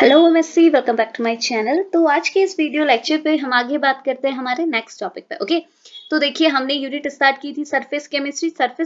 Hello Missy, welcome back to my channel. तो आज के इस वीडियो लेक्चर पे हम आगे बात करते हैं हमारे नेक्स्ट टॉपिक पे। ओके, तो देखिए हमने यूनिट स्टार्ट की थी सरफेस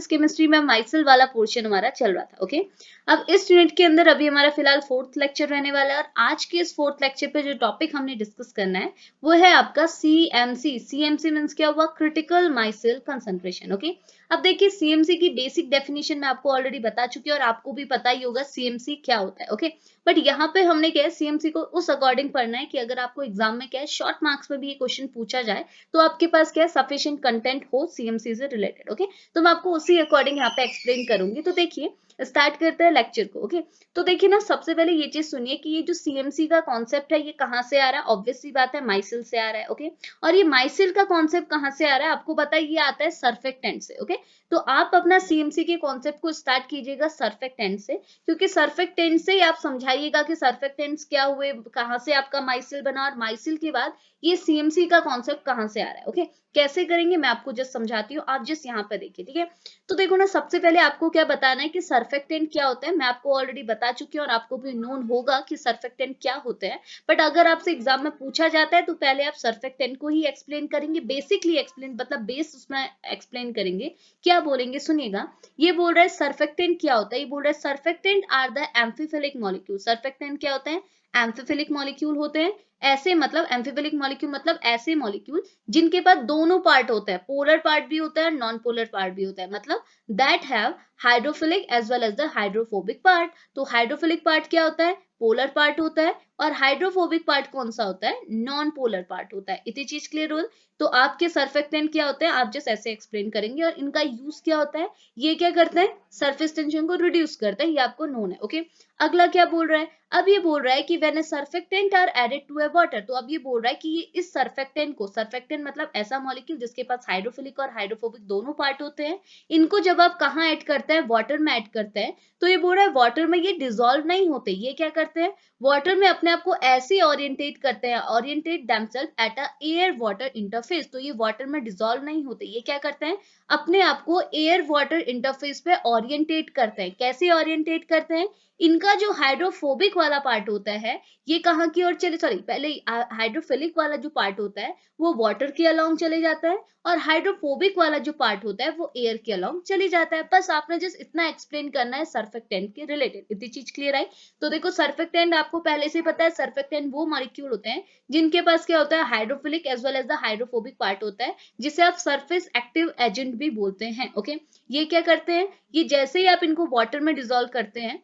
केमिस्ट्री में माइसिल वाला पोर्शन हमारा चल रहा था। ओके, अब इस यूनिट के अंदर अभी हमारा फिलहाल फोर्थ लेक्चर रहने वाला है और आज के इस फोर्थ लेक्चर पे जो टॉपिक हमने डिस्कस करना है वो है आपका सीएमसी मीन्स क्या हुआ, क्रिटिकल माइसिल कंसंट्रेशन। ओके, अब देखिए सीएमसी की बेसिक डेफिनेशन मैं आपको ऑलरेडी बता चुकी हूँ और आपको भी पता ही होगा सीएमसी क्या होता है। ओके, बट यहाँ पे हमने क्या है सीएमसी को उस अकॉर्डिंग पढ़ना है कि अगर आपको एग्जाम में क्या है शॉर्ट मार्क्स में भी ये क्वेश्चन पूछा जाए तो आपके पास क्या है सफिशिएंट कंटेंट हो सीएमसी से रिलेटेड। ओके, तो मैं आपको उसी अकॉर्डिंग यहाँ पे एक्सप्लेन करूंगी। तो देखिए स्टार्ट करते हैं लेक्चर को। ओके, तो देखिए ना सबसे पहले ये चीज सुनिए कि ये जो सीएमसी का कॉन्सेप्ट है ये कहाँ से आ रहा है। ऑब्वियस सी बात है माइसिल से आ रहा है। ओके, और ये माइसिल का कॉन्सेप्ट कहाँ से आ रहा है आपको पता है, ये आता है सर्फेक्टेंट से। ओके, तो आप अपना सीएमसी के कॉन्सेप्ट को स्टार्ट कीजिएगा सर्फेक्टेंट से, क्योंकि सर्फेक्टेंट से ही आप समझाइएगा कि सर्फेक्टेंट्स क्या हुए, कहाँ से आपका माइसिल बना और माइसिल के बाद ये सीएमसी का कॉन्सेप्ट कहाँ से आ रहा है। ओके, कैसे करेंगे मैं आपको जस्ट समझाती हूँ, आप जस्ट यहाँ पे देखिए। ठीक है, तो देखो ना सबसे पहले आपको क्या बताना है कि सर्फेक्टेंट क्या होता है। मैं आपको ऑलरेडी बता चुकी हूँ और आपको भी नोन होगा कि सर्फेक्टेंट क्या होते हैं, बट अगर आपसे एग्जाम में पूछा जाता है तो पहले आप सर्फेक्टेंट को ही एक्सप्लेन करेंगे, बेसिकली एक्सप्लेन मतलब बेस उसमें एक्सप्लेन करेंगे। क्या बोलेंगे सुनिएगा, ये बोल रहा है सर्फेक्टेंट क्या होता है, ये बोल रहा है surfactant are the amphiphilic molecule. Surfactant क्या होते हैं, एम्फिफिलिक मॉलिक्यूल होते हैं। ऐसे मतलब एम्फिफिलिक मॉलिक्यूल मतलब ऐसे मॉलिक्यूल जिनके पास दोनों पार्ट होता है, पोलर पार्ट भी होता है और नॉन पोलर पार्ट भी होता है, मतलब that have hydrophilic as well as the hydrophobic part. तो हाइड्रोफिलिक पार्ट क्या होता है, पोलर पार्ट होता है, और हाइड्रोफोबिक पार्ट कौन सा होता है, नॉन पोलर पार्ट होता है। इतनी चीज क्लियर हो। तो आपके सर्फेक्टेंट क्या होते हैं आप जस्ट ऐसे एक्सप्लेन करेंगे और इनका यूज क्या होता है, ये क्या करते हैं सरफेस टेंशन को रिड्यूस करते हैं, ये आपको नोन है। ओके, अगला क्या बोल रहा है, अब ये बोल रहा है कि when a surfactant are added to a water. तो अब ये बोल रहा है कि ये इस सर्फेक्टेंट को, सर्फेक्टेंट मतलब ऐसा मॉलिक्यूल जिसके पास हाइड्रोफिलिक और हाइड्रोफोबिक दोनों पार्ट होते हैं, इनको जब आप कहाँ ऐड करते हैं, वाटर में ऐड करते हैं, तो ये बोल रहा है वाटर में ये डिसॉल्व नहीं होते, ये क्या करते हैं वाटर में अपने आप को ऐसे ओरिएंटेट करते हैं, orientate themselves at a air water interface. तो ये वाटर में डिसॉल्व नहीं होते, ये क्या करते हैं अपने आप को एयर वाटर इंटरफेस पे ओरिएंटेट करते हैं। कैसे ओरिएंटेट करते हैं, इनका जो हाइड्रोफोबिक वाला पार्ट होता है ये कहाँ की ओर चले, सॉरी पहले हाइड्रोफिलिक वाला जो पार्ट होता है वो वाटर के अलोंग चले जाता है और हाइड्रोफोबिक वाला जो पार्ट होता है वो एयर के अलोंग चली जाता है। बस आपने जस्ट इतना एक्सप्लेन करना है सर्फेक्टेंट के रिलेटेड। इतनी चीज क्लियर आई। तो देखो सर्फेक्टेंट आपको पहले से पता है, सर्फेक्टेंट वो मॉलिक्यूल होते हैं जिनके पास क्या होता है hydrophilic as well as the hydrophobic part होता है, जिसे आप सरफेस एक्टिव एजेंट भी बोलते हैं। ओके, ये क्या करते हैं, ये जैसे ही आप इनको वाटर में डिसॉल्व करते हैं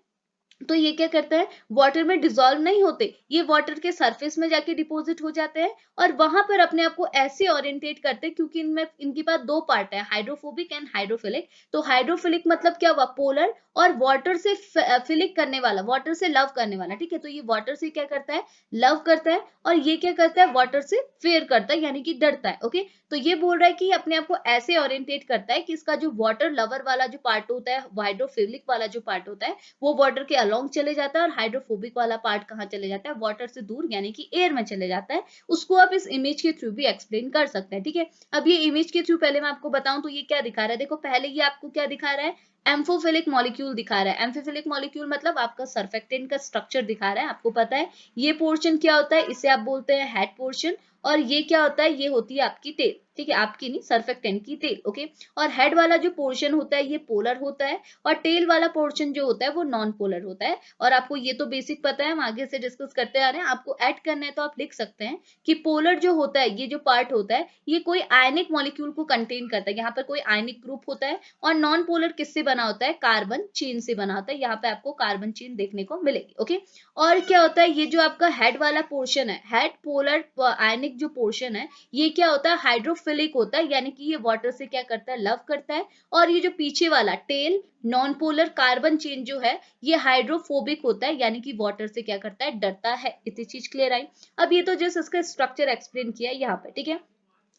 तो ये क्या करता है वाटर में डिसॉल्व नहीं होते, ये वाटर के सरफेस में जाके डिपॉजिट हो जाते हैं और वहां पर अपने आप को ऐसे ओरिएंटेट करते हैं, क्योंकि इनमें इनके पास दो पार्ट है, हाइड्रोफोबिक एंड हाइड्रोफिलिक। तो हाइड्रोफिलिक मतलब क्या हुआ, पोलर, और वाटर से फिलिक करने वाला, वाटर से लव करने वाला। ठीक है, तो ये वाटर से क्या करता है, लव करता है, और ये क्या करता है वाटर से फेयर करता है यानी कि डरता है। ओके, तो ये बोल रहा है कि अपने आप को ऐसे ओरिएंटेट करता है कि इसका जो वाटर लवर वाला जो पार्ट होता है, हाइड्रोफिलिक वाला जो पार्ट होता है वो वाटर के अलोंग चले जाता है, और हाइड्रोफोबिक वाला पार्ट कहाँ चले जाता है, वाटर से दूर यानी कि एयर में चले जाता है। उसको आप इस इमेज के थ्रू भी एक्सप्लेन कर सकते हैं। ठीक है, अब ये इमेज के थ्रू पहले मैं आपको बताऊं तो ये क्या दिखा रहा है, देखो पहले ये आपको क्या दिखा रहा है, एम्फोफिलिक मॉलिक्यूल दिखा रहा है। एम्फोफिलिक मॉलिक्यूल मतलब आपका सर्फेक्टेंट का स्ट्रक्चर दिखा रहा है, आपको पता है ये पोर्शन क्या होता है, इसे आप बोलते हैं हेड पोर्शन, और ये क्या होता है, ये होती है आपकी टेल। ठीक है, आपकी नहीं सर्फेक्टेंट की टेल। ओके, और हेड वाला जो पोर्शन होता है ये पोलर होता है, और टेल वाला पोर्शन जो होता है वो नॉन पोलर होता है। और आपको ये तो बेसिक पता है, हम आगे से डिस्कस करते आ रहे हैं, आपको ऐड करना है तो आप लिख सकते हैं कि पोलर जो होता है, ये जो पार्ट होता है ये कोई आयनिक मॉलिक्यूल को कंटेन करता है, यहाँ पर कोई आयनिक ग्रुप होता है, और नॉन पोलर किससे बना होता है, कार्बन चेन से बना होता है। यहाँ पे आपको कार्बन चेन देखने को मिलेगी। ओके, और क्या होता है, ये जो आपका हेड वाला पोर्शन है, हेड पोलर आयनिक जो पोर्शन है ये क्या होता है, हाइड्रोफिलिक होता है, यानी कि ये वाटर से क्या करता है, लव करता है। और ये जो पीछे वाला tail non polar carbon chain जो है ये हाइड्रोफोबिक होता है, यानी कि वाटर से क्या करता है, डरता है। इतनी चीज क्लियर आई। अब ये तो जस्ट इसका स्ट्रक्चर एक्सप्लेन किया यहाँ पे। ठीक है,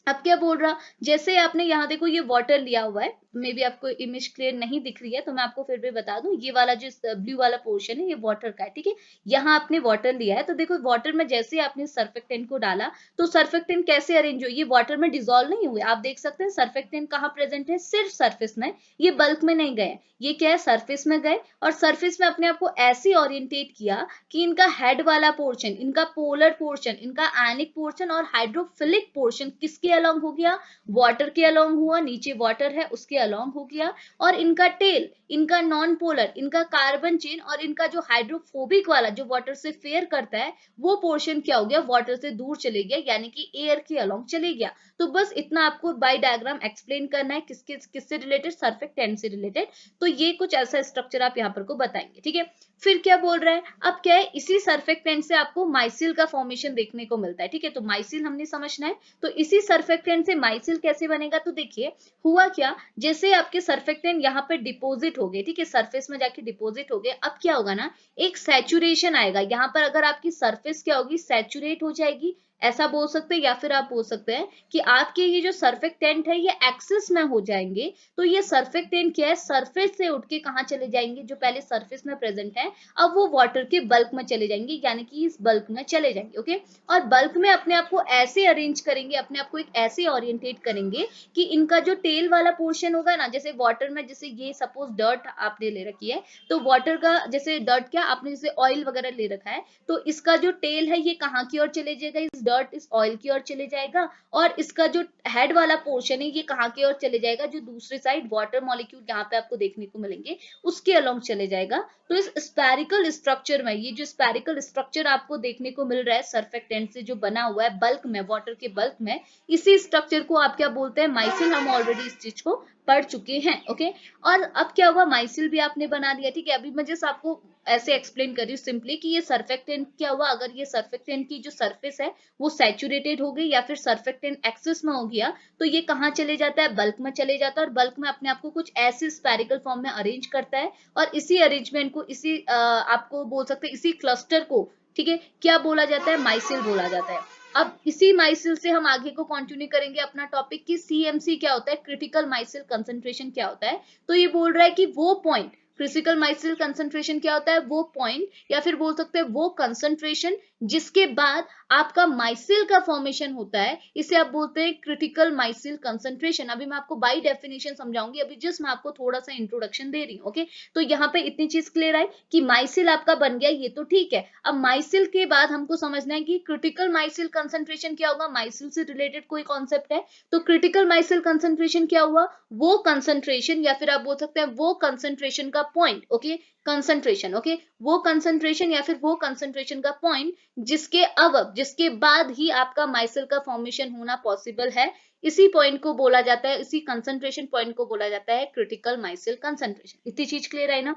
अब क्या बोल रहा, जैसे आपने यहाँ देखो ये वाटर लिया हुआ है, मे बी आपको इमेज क्लियर नहीं दिख रही है तो मैं आपको फिर भी बता दूं, ये वाला जो ब्लू वाला पोर्शन है ये वाटर का है, ठीक है। यहाँ आपने वाटर लिया है तो देखो वाटर में जैसे आपने सर्फेक्टेंट को डाला तो सर्फेक्टेंट कैसे अरेंज हुए, ये वाटर में डिसॉल्व नहीं हुए। आप देख सकते हैं सर्फेक्टेंट कहाँ प्रेजेंट है, सिर्फ सरफेस में, ये बल्क में नहीं गए, ये क्या है सरफेस में गए और सरफेस में अपने आप को ऐसे ओरिएंटेट किया कि इनका हेड वाला पोर्शन, इनका पोलर पोर्शन, इनका आयनिक पोर्शन और हाइड्रोफिलिक पोर्शन किसके अलोंग हो गया, वाटर के अलोंग हुआ, नीचे वाटर है उसके अलोंग हो गया। और इनका टेल, इनका नॉन पोलर, इनका कार्बन चेन और इनका जो हाइड्रोफोबिक वाला जो वाटर से फेयर करता है वो पोर्शन क्या हो गया, वाटर से दूर चले गया, यानी कि एयर के अलोंग चले गया। तो बस इतना आपको बाय डायग्राम एक्सप्लेन करना है, किससे रिलेटेड, सर्फेक्टेंट से रिलेटेड। तो ये कुछ ऐसा स्ट्रक्चर आप यहाँ पर को बताएंगे, ठीक है। फिर क्या बोल रहा है, अब क्या है, इसी सर्फेक्टेंट से आपको माइसिल का फॉर्मेशन देखने को मिलता है, ठीक है। तो माइसिल हमने समझना है, तो इसी सर्फेक्टेंट से माइसिल कैसे बनेगा, तो देखिए हुआ क्या, जैसे आपके सर्फेक्टेंट यहाँ पे डिपोजिट हो गए, ठीक है, सरफेस में जाके डिपोजिट हो गए, अब क्या होगा ना, एक सैचुरेशन आएगा यहाँ पर। अगर आपकी सरफेस क्या होगी, सैचुरेट हो जाएगी, ऐसा बोल सकते हैं, या फिर आप बोल सकते हैं कि आपके ये जो सर्फेक्टेंट है ये एक्सिस में हो जाएंगे। तो ये सर्फेक्टेंट क्या है, सरफेस से उठ के कहाँ चले जाएंगे, जो पहले सरफेस में प्रेजेंट है अब वो वाटर के बल्क में चले जाएंगे, यानी कि इस बल्क में चले जाएंगे, ओके। और बल्क में अपने आप को ऐसे अरेंज करेंगे, अपने आप को एक ऐसे ओरिएंटेट करेंगे कि इनका जो टेल वाला पोर्शन होगा ना, जैसे वाटर में, जैसे ये सपोज डर्ट आपने ले रखी है, तो वाटर का जैसे डर्ट क्या आपने जैसे ऑयल वगैरह ले रखा है, तो इसका जो टेल है ये कहाँ की ओर चले जाएगा, इस डर्ट इस ऑयल की ओर चले जाएगा। और इसका जो हेड वाला पोर्शन है ये कहाँ की ओर चले जाएगा, जो दूसरी साइड वाटर मॉलिक्यूल यहाँ पे आपको देखने को मिलेंगे उसके अलोंग चले जाएगा। तो इस स्पेरिकल स्ट्रक्चर में, ये जो स्पेरिकल स्ट्रक्चर आपको देखने को मिल रहा है सर्फेक्टेंट से जो बना हुआ है बल्क में, वाटर के बल्क में, इसी स्ट्रक्चर को आप क्या बोलते हैं, माइसिल। हम ऑलरेडी इस चीज को पढ़ चुके हैं, ओके। और अब क्या हुआ, माइसिल भी आपने बना दिया, ठीक है। अभी मैं जस्ट आपको ऐसे एक्सप्लेन कर रही हूँ सिंपली कि ये सर्फेक्टेंट क्या हुआ, अगर ये सर्फेक्टेंट की जो सरफेस है वो सैचुरेटेड हो गई या फिर सर्फेक्टेंट एक्सेस में हो गया, तो ये कहाँ चले जाता है, बल्क में चले जाता है। और बल्क में अपने आप को कुछ ऐसे स्पेरिकल फॉर्म में अरेंज करता है, और इसी अरेंजमेंट को, इसी आपको बोल सकते हैं इसी क्लस्टर को, ठीक है, क्या बोला जाता है, माइसिल बोला जाता है। अब इसी माइसिल से हम आगे को कंटिन्यू करेंगे अपना टॉपिक कि सीएमसी क्या होता है, क्रिटिकल माइसिल कंसंट्रेशन क्या होता है। तो ये बोल रहा है कि वो पॉइंट, क्रिटिकल माइसिल कंसंट्रेशन क्या होता है, वो पॉइंट या फिर बोल सकते हैं वो कंसंट्रेशन जिसके बाद आपका माइसिल का फॉर्मेशन होता है, इसे आप बोलते हैं क्रिटिकल माइसिल कंसंट्रेशन। अभी मैं आपको बाय डेफिनेशन समझाऊंगी, अभी जस्ट मैं आपको थोड़ा सा इंट्रोडक्शन दे रही हूँ, ओके। तो यहाँ पे इतनी चीज क्लियर है कि माइसिल आपका बन गया, ये तो ठीक है। अब माइसिल के बाद हमको समझना है कि क्रिटिकल माइसिल कंसंट्रेशन क्या होगा, माइसिल से रिलेटेड कोई कॉन्सेप्ट है तो क्रिटिकल माइसिल कंसंट्रेशन क्या हुआ, वो कंसंट्रेशन या फिर आप बोल सकते हैं वो कंसंट्रेशन का पॉइंट, ओके, कंसंट्रेशन, ओके, वो कंसंट्रेशन या फिर वो कंसंट्रेशन का पॉइंट जिसके अब, जिसके बाद ही आपका माइसिल का फॉर्मेशन होना पॉसिबल है, इसी पॉइंट को बोला जाता है, इसी कंसंट्रेशन पॉइंट को बोला जाता है क्रिटिकल माइसिल कंसंट्रेशन। इतनी चीज क्लियर है ना।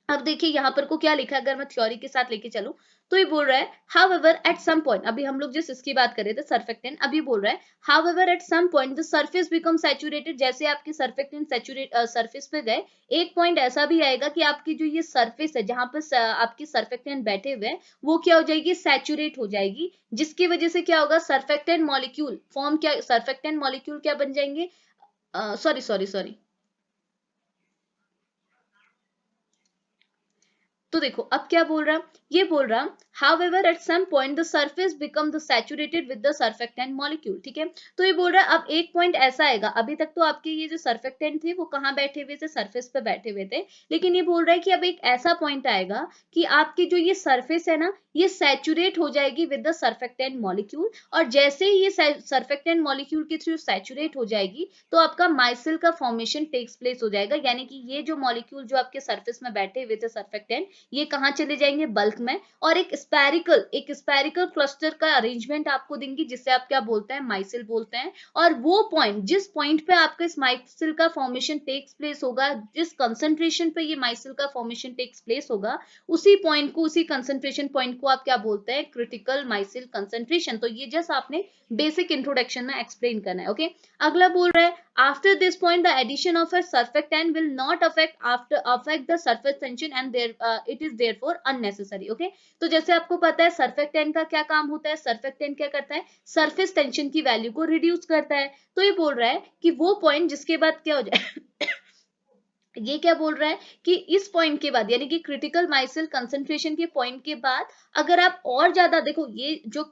अब देखिए यहाँ पर को क्या लिखा है, अगर मैं थ्योरी के साथ लेके चलूं तो ये बोल रहा है however at some point, अभी हम लोग जिस इसकी बात कर रहे थे सर्फेक्टेंट, अभी बोल रहा है however at some point the surface becomes saturated, जैसे आपकी सर्फेक्टेंट सैचुरेट सरफेस पे गए, एक पॉइंट ऐसा भी आएगा कि आपकी जो ये सरफेस है जहां पर आपकी सर्फेक्टेंट बैठे हुए हैं वो क्या हो जाएगी, सैचुरेट हो जाएगी, जिसकी वजह से क्या होगा, सर्फेक्टेंट मॉलिक्यूल फॉर्म, क्या सर्फेक्टेंट मॉलिक्यूल क्या बन जाएंगे, सॉरी सॉरी सॉरी, तो देखो अब क्या बोल रहा, ये बोल रहा however at some point the surface become the saturated with the surfactant molecule, ठीक है। तो ये बोल रहा है अब एक पॉइंट ऐसा आएगा, अभी तक तो आपके ये जो सर्फेक्टेंट थे वो कहाँ बैठे हुए थे, सरफेस पे बैठे हुए थे, लेकिन ये बोल रहा है कि अब एक ऐसा पॉइंट आएगा कि आपकी जो ये सरफेस है ना ये सैचुरेट हो जाएगी विद द सर्फेक्टेंट मॉलिक्यूल, और जैसे ही ये सर्फेक्टेंट मॉलिक्यूल के थ्रू सैचुरेट हो जाएगी तो आपका माइसिल का फॉर्मेशन टेक्स प्लेस हो जाएगा, यानी कि ये जो मॉलिक्यूल जो आपके सरफेस में बैठे हुए थे सर्फेक्टेंट, ये कहाँ चले जाएंगे, बल्क में, और एक स्पेरिकल क्लस्टर का अरेंजमेंट आपको देंगी जिससे आप क्या बोलते हैं, माइसिल बोलते हैं। और वो पॉइंट, जिस पॉइंट पे आपका इस माइसिल का फॉर्मेशन टेक्स प्लेस होगा, जिस कंसंट्रेशन पे ये माइसिल का फॉर्मेशन टेक्स प्लेस होगा, उसी पॉइंट को, उसी कंसंट्रेशन पॉइंट को आप क्या बोलते हैं, क्रिटिकल माइसिल कंसंट्रेशन। तो ये जस्ट आपने बेसिक इंट्रोडक्शन में एक्सप्लेन करना है, ओके। अगला बोल रहा है after this point the addition of a surfactant will not affect the surface tension and it is therefore unnecessary, okay। तो जैसे आपको पता है सर्फेक्टेंट का क्या काम होता है, सर्फेक्टेंट क्या करता है, सरफेस टेंशन की वैल्यू को रिड्यूस करता है। तो ये बोल रहा है कि वो पॉइंट जिसके बाद क्या हो जाए ये क्या बोल रहा है कि इस पॉइंट के बाद यानी कि क्रिटिकल माइसिल कंसंट्रेशन के पॉइंट के बाद अगर आप और ज्यादा देखो, ये जो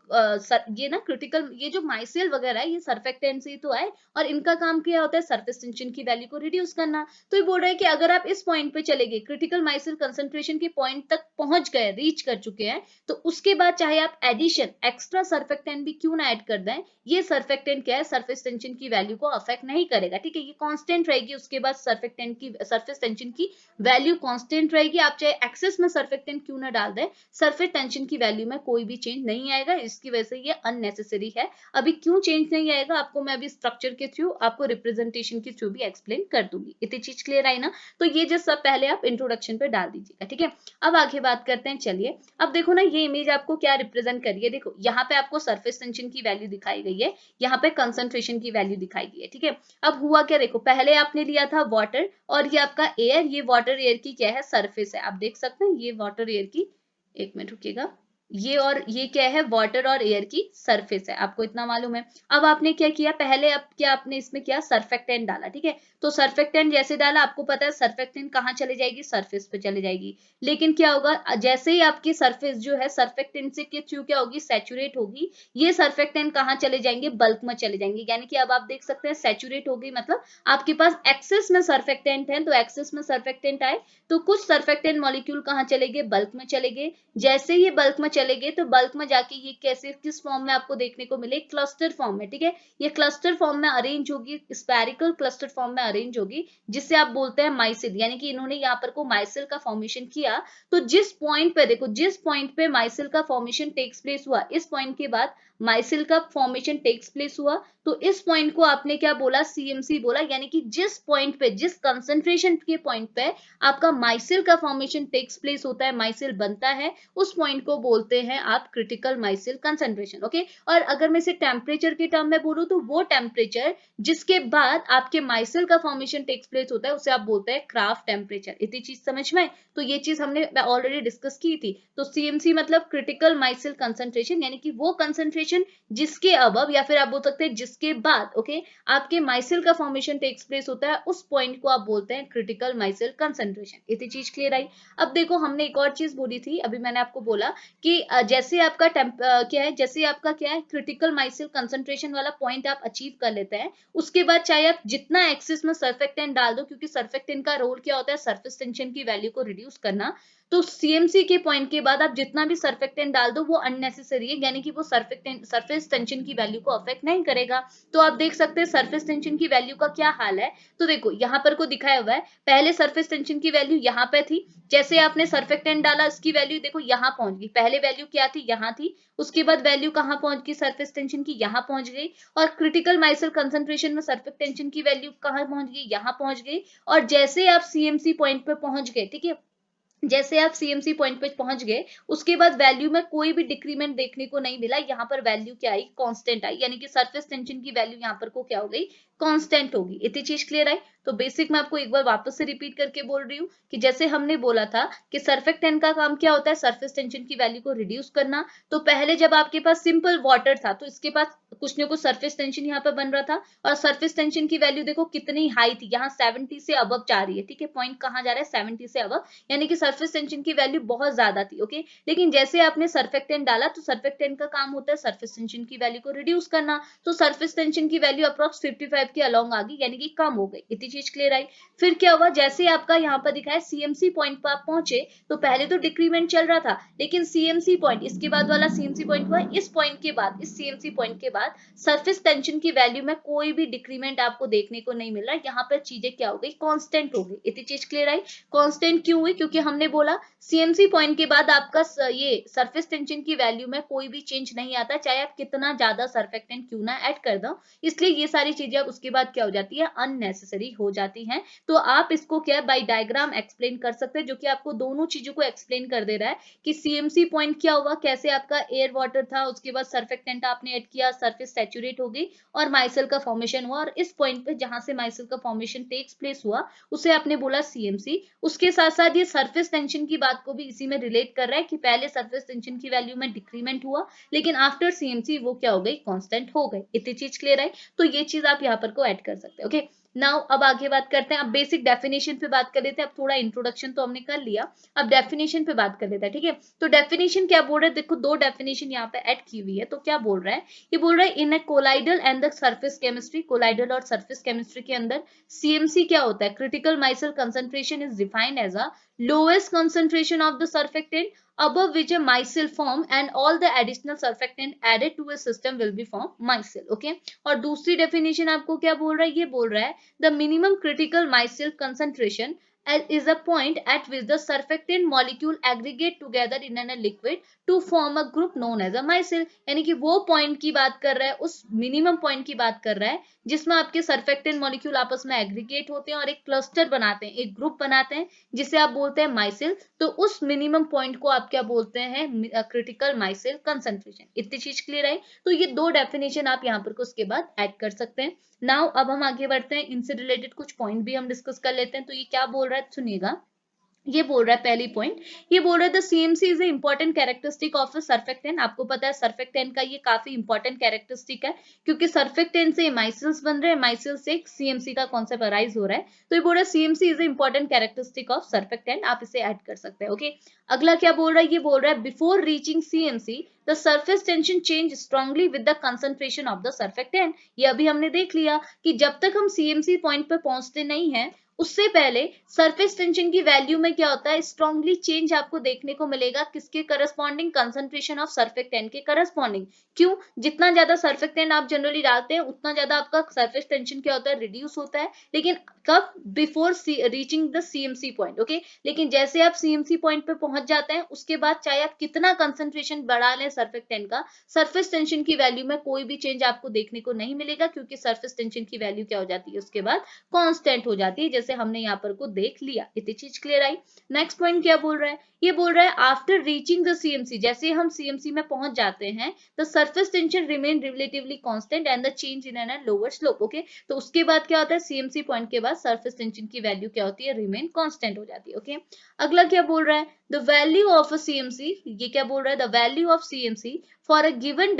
ये ना क्रिटिकल, ये जो माइसिल वगैरह है ये सर्फेक्टेंट से तो है, और इनका काम क्या होता है सरफेस टेंशन की वैल्यू को रिड्यूस करना। तो ये बोल रहा है कि अगर आप इस पॉइंट पे चले गए, क्रिटिकल माइसिल कंसंट्रेशन के पॉइंट तक पहुंच गए, रीच कर चुके हैं, तो उसके बाद चाहे आप एडिशन एक्स्ट्रा सर्फेक्टेंट भी क्यों ना ऐड कर दें, ये सर्फेक्टेंट क्या है, सरफेस टेंशन की वैल्यू को अफेक्ट नहीं करेगा। ठीक है, ये कांस्टेंट रहेगी। उसके बाद सर्फेक्टेंट की सरफेस टेंशन की वैल्यू कांस्टेंट रहेगी। आप चाहे एक्सेस में सर्फेक्टेंट क्यों ना डाल दें, सरफेस टेंशन की वैल्यू में कोई भी चेंज नहीं आएगा। इसकी वजह से ये अननेसेसरी है। अभी क्यों चेंज नहीं आएगा आपको मैं अभी स्ट्रक्चर के थ्रू, आपको रिप्रेजेंटेशन के थ्रू भी एक्सप्लेन कर दूंगी। इतनी चीज क्लियर आई ना? तो ये जो सब पहले आप इंट्रोडक्शन पे डाल दीजिएगा। ठीक है, अब आगे बात करते हैं। चलिए अब देखो ना, ये इमेज आपको क्या रिप्रेजेंट करिए। देखो यहाँ पे आपको सरफेस टेंशन की वैल्यू दिखाई गई है, यहाँ पे कंसंट्रेशन की वैल्यू दिखाई गई है। ठीक है, अब हुआ क्या, देखो पहले आपने लिया था वाटर और ये आपका एयर, ये वाटर एयर की क्या है, सरफेस है। आप देख सकते हैं ये वाटर एयर की, एक मिनट रुकिएगा, ये और ये क्या है, वाटर और एयर की सरफेस है, आपको इतना मालूम है। अब आपने क्या किया, पहले अब क्या आपने इसमें किया, सर्फेक्टेंट डाला। ठीक है, तो सर्फेक्टेंट जैसे डाला, आपको पता है सर्फेक्टेंट कहाँ चले जाएगी, सरफेस पे चले जाएगी। लेकिन क्या होगा, जैसे ही आपकी सरफेस जो है सर्फेक्टेंट से के थ्रू क्या होगी, सैचुरेट होगी, ये सर्फेक्टेंट कहाँ चले जाएंगे, बल्क में चले जाएंगे। यानी कि अब आप देख सकते हैं सैचुरेट हो गई, मतलब आपके पास एक्सेस में सर्फेक्टेंट है, तो एक्सेस में सर्फेक्टेंट आए तो कुछ सर्फेक्टेंट मॉलिक्यूल कहाँ चले गए, बल्क में चले गए। जैसे ही बल्क में चले गए तो बल्क में जाके ये कैसे, किस फॉर्म में आपको देखने को मिले, क्लस्टर फॉर्म में। ठीक है, ये क्लस्टर फॉर्म में अरेंज होगी, स्पेरिकल क्लस्टर फॉर्म में अरेंज होगी, जिससे आप बोलते हैं माइसिल। यानी कि इन्होंने यहाँ पर को माइसिल का फॉर्मेशन किया। तो जिस पॉइंट पे देखो, जिस पॉइंट पे माइसिल का फॉर्मेशन टेक्स प्लेस हुआ, इस पॉइंट के बाद माइसिल का फॉर्मेशन टेक्स प्लेस हुआ, तो इस पॉइंट को आपने क्या बोला, सीएमसी बोला। यानी कि जिस पॉइंट पे, जिस कंसंट्रेशन के पॉइंट पे आपका माइसिल का फॉर्मेशन टेक्स प्लेस होता है, माइसिल बनता है, उस पॉइंट को बोलते हैं आप क्रिटिकल माइसिल कंसंट्रेशन। ओके, और अगर मैं इसे टेम्परेचर के टर्म में बोलूं, तो वो टेम्परेचर जिसके बाद आपके माइसिल का फॉर्मेशन टेक्स प्लेस होता है, उसे आप बोलते हैं क्राफ्ट टेम्परेचर। इतनी चीज समझ में? तो ये चीज हमने ऑलरेडी डिस्कस की थी। तो सीएमसी मतलब क्रिटिकल माइसिल कंसंट्रेशन, यानी कि वो कंसंट्रेशन जिसके अबव, या फिर आप बोल सकते हैं जिसके बाद, ओके, आपके माइसिल का फॉर्मेशन टेक्स प्लेस होता है, उस पॉइंट को आप बोलते हैं क्रिटिकल माइसिल कंसंट्रेशन। इतनी चीज क्लियर आई? अब देखो हमने एक और चीज बोली थी, अभी मैंने आपको बोला कि जैसे आपका क्या है, जैसे आपका क्या है, क्रिटिकल माइसिल कंसंट्रेशन वाला पॉइंट आप अचीव कर लेते हैं, उसके बाद चाहे आप जितना एक्सिस में सर्फेक्टेंट डाल दो, क्योंकि सर्फेक्टेंट का रोल क्या होता है, सरफेस टेंशन की वैल्यू को रिड्यूस करना, तो सीएमसी के पॉइंट के बाद आप जितना भी सर्फेक्टेंट डाल दो वो अननेसेसरी है, यानी कि वो सरफेस टेंशन की वैल्यू को अफेक्ट नहीं करेगा। तो आप देख सकते हैं सरफेस टेंशन की वैल्यू का क्या हाल है। तो देखो यहाँ पर को दिखाया हुआ है, पहले सरफेस टेंशन की वैल्यू यहाँ पे थी, जैसे आपने सर्फेक्टेंट डाला इसकी वैल्यू देखो यहाँ पहुंच गई। पहले वैल्यू क्या थी, यहाँ थी, उसके बाद वैल्यू कहाँ पहुंच गई, सरफेस टेंशन की यहाँ पहुंच गई। और क्रिटिकल माइसिल कंसंट्रेशन में सरफेस टेंशन की वैल्यू कहाँ पहुंच गई, यहाँ पहुंच गई। और जैसे आप सीएमसी पॉइंट पे पहुंच गए, ठीक है, जैसे आप सीएमसी पॉइंट पे पहुंच गए, उसके बाद वैल्यू में कोई भी डिक्रीमेंट देखने को नहीं मिला। यहाँ पर वैल्यू क्या आई, कांस्टेंट आई, यानी कि सरफेस टेंशन की वैल्यू यहाँ पर को क्या हो गई, कांस्टेंट होगी। इतनी चीज क्लियर आई? तो बेसिक मैं आपको एक बार वापस से रिपीट करके बोल रही हूँ कि जैसे हमने बोला था कि सर्फेक्टेंट का काम क्या होता है, सरफेस टेंशन की वैल्यू को रिड्यूस करना। तो पहले जब आपके पास सिंपल वाटर था, तो इसके पास कुछ न कुछ सरफेस टेंशन यहाँ पर बन रहा था, और सरफेस टेंशन की वैल्यू देखो कितनी हाई थी, यहाँ 70 से अबव जा रही है। ठीक है, पॉइंट कहाँ जा रहा है, 70 से अबव, यानी कि सरफेस टेंशन की वैल्यू बहुत ज्यादा थी। ओके, लेकिन जैसे आपने सर्फेक्टेंट डाला, तो सर्फेक्टेंट का काम होता है सरफेस टेंशन की वैल्यू को रिड्यूस करना। तो सरफेस टेंशन की वैल्यू अप्रॉक्स 55 के अलोंग आ गई, यानी कि कम हो गई। इतनी चीज क्लियर आई? फिर क्या हुआ, जैसे आपका यहाँ पर दिखाया सीएमसी पॉइंट पर आप पहुंचे, तो पहले तो डिक्रीमेंट चल रहा था, लेकिन सीएमसी पॉइंट, इसके बाद वाला सीएमसी पॉइंट हुआ, इस पॉइंट के बाद, इस सीएमसी पॉइंट के बाद सरफेस टेंशन की वैल्यू में कोई भी डिक्रीमेंट आपको देखने को नहीं मिल रहा। यहाँ पर चीजें क्या हो गई, कांस्टेंट हो गई। इतनी चीज क्लियर आई? कांस्टेंट क्यों हुई, क्योंकि हमने बोला सीएमसी पॉइंट के बाद आपका ये सरफेस टेंशन की वैल्यू में कोई भी चेंज नहीं आता, चाहे आप कितना ज्यादा सर्फेक्टेंट क्यों ना ऐड कर दो। इसलिए ये सारी चीजें अब उसके बाद क्या हो जाती है, अननेसेसरी हो जाती हैं। तो आप इसको क्या बाय डायग्राम एक्सप्लेन कर सकते हैं, जो कि आपको दोनों चीजों को एक्सप्लेन कर दे रहा है कि सीएमसी पॉइंट क्या हुआ, कैसे आपका एयर वाटर था, उसके बाद सर्फेक्टेंट आपने ऐड किया, सरफेस सैचुरेट हो गई और माइसेल का फॉर्मेशन हुआ, और इस पॉइंट पे जहां से माइसेल का फॉर्मेशन टेक्स प्लेस हुआ उसे आपने बोला सीएमसी। उसके साथ साथ ये सरफेस टेंशन की बात को भी इसी में रिलेट कर रहा है कि पहले सरफेस टेंशन की वैल्यू में डिक्रीमेंट हुआ, लेकिन आफ्टर सीएमसी वो क्या हो गई, कांस्टेंट हो गई। इतनी चीज क्लियर है? तो ये चीज आप यहाँ पर को ऐड कर सकते हैं। ओके, नाउ अब आगे बात करते हैं, अब बेसिक डेफिनेशन पे बात कर लेते हैं। अब थोड़ा इंट्रोडक्शन तो हमने कर लिया, अब डेफिनेशन पे बात कर लेते हैं, ठीक है। तो डेफिनेशन क्या बोल रहा है, देखो दो डेफिनेशन यहाँ पे ऐड की हुई है। तो क्या बोल रहा है, ये बोल रहा है in a colloidal and the surface chemistry, colloidal और सरफेस केमिस्ट्री के अंदर सीएमसी क्या होता है, critical micelle concentration is defined as a lowest concentration of the surfactant above which a micelle form and all the additional surfactant added to a system will be formed micelle, okay। और दूसरी definition आपको क्या बोल रहा है, ये बोल रहा है the minimum critical micelle concentration is a point at which the surfactant molecule aggregate together in a liquid to form a group known as a micelle। यानी कि वो पॉइंट की बात कर रहा है, उस मिनिमम पॉइंट की बात कर रहा है जिसमें आपके सर्फेक्टेंट मॉलिक्यूल आपस में एग्रीगेट होते हैं और एक क्लस्टर बनाते हैं, एक ग्रुप बनाते हैं, जिसे आप बोलते हैं माइसिल। तो उस मिनिमम पॉइंट को आप क्या बोलते हैं, क्रिटिकल माइसिल कंसंट्रेशन। इतनी चीज क्लियर है। तो ये दो डेफिनेशन आप यहाँ पर उसके बाद ऐड कर सकते हैं। नाउ अब हम आगे बढ़ते हैं, इनसे रिलेटेड कुछ पॉइंट भी हम डिस्कस कर लेते हैं। तो ये क्या बोल रहा है सुनिएगा, ये बोल रहा है पहली पॉइंट, ये बोल रहा है the CMC is important characteristic of a surfactant. आपको पता है सर्फेक्टेंट का ये काफी इंपॉर्टेंट कैरेक्टरिस्टिक है, क्योंकि सर्फेक्टेंट से माइसिल्स बन रहे हैं, माइसिल से सीएमसी का कॉन्सेप्ट अराइज हो रहा है। तो ये बोल रहा है CMC is important characteristic of surfactant, आप इसे ऐड कर सकते हैं, ओके। अगला क्या बोल रहा है, ये बोल रहा है before reaching CMC the surface tension change strongly with the concentration of the surfactant. ये अभी हमने देख लिया कि जब तक हम सीएमसी पॉइंट पे पहुंचते नहीं है, उससे पहले सरफेस टेंशन की वैल्यू में क्या होता है, स्ट्रांगली चेंज आपको देखने को मिलेगा, किसके करस्पॉन्डिंग, कंसंट्रेशन ऑफ सर्फेक्टेंट के करस्पॉन्डिंग। क्यों, जितना ज्यादा सर्फेक्टेंट आप जनरली डालते हैं उतना ज्यादा आपका सरफेस टेंशन क्या होता है, रिड्यूस होता है। लेकिन कब, before reaching the CMC point, okay. लेकिन जैसे आप सीएमसी पॉइंट पे पहुंच जाते हैं, उसके बाद चाहे आप कितना कंसंट्रेशन बढ़ा लें सर्फेक्टेंट का, सरफेस टेंशन की वैल्यू में कोई भी चेंज आपको देखने को नहीं मिलेगा, क्योंकि सरफेस टेंशन की वैल्यू क्या हो जाती है उसके बाद, कांस्टेंट हो जाती है, जैसे हमने यहाँ पर को देख लिया। इतनी चीज क्लियर आई। नेक्स्ट पॉइंट क्या बोल रहा है, ये बोल रहा है आफ्टर रीचिंग द सीएमसी, जैसे हम सीएमसी में पहुंच जाते हैं, the surface tension remain relatively constant and the change in N lower slope, okay. तो उसके बाद क्या होता है, सीएमसी पॉइंट के बाद सरफेस टेंशन की वैल्यू क्या होती है, रिमेन कांस्टेंट हो जाती है, ओके। अगला क्या बोल रहा है, the value of a CMC, ये क्या बोल रहा है, the value of CMC for a given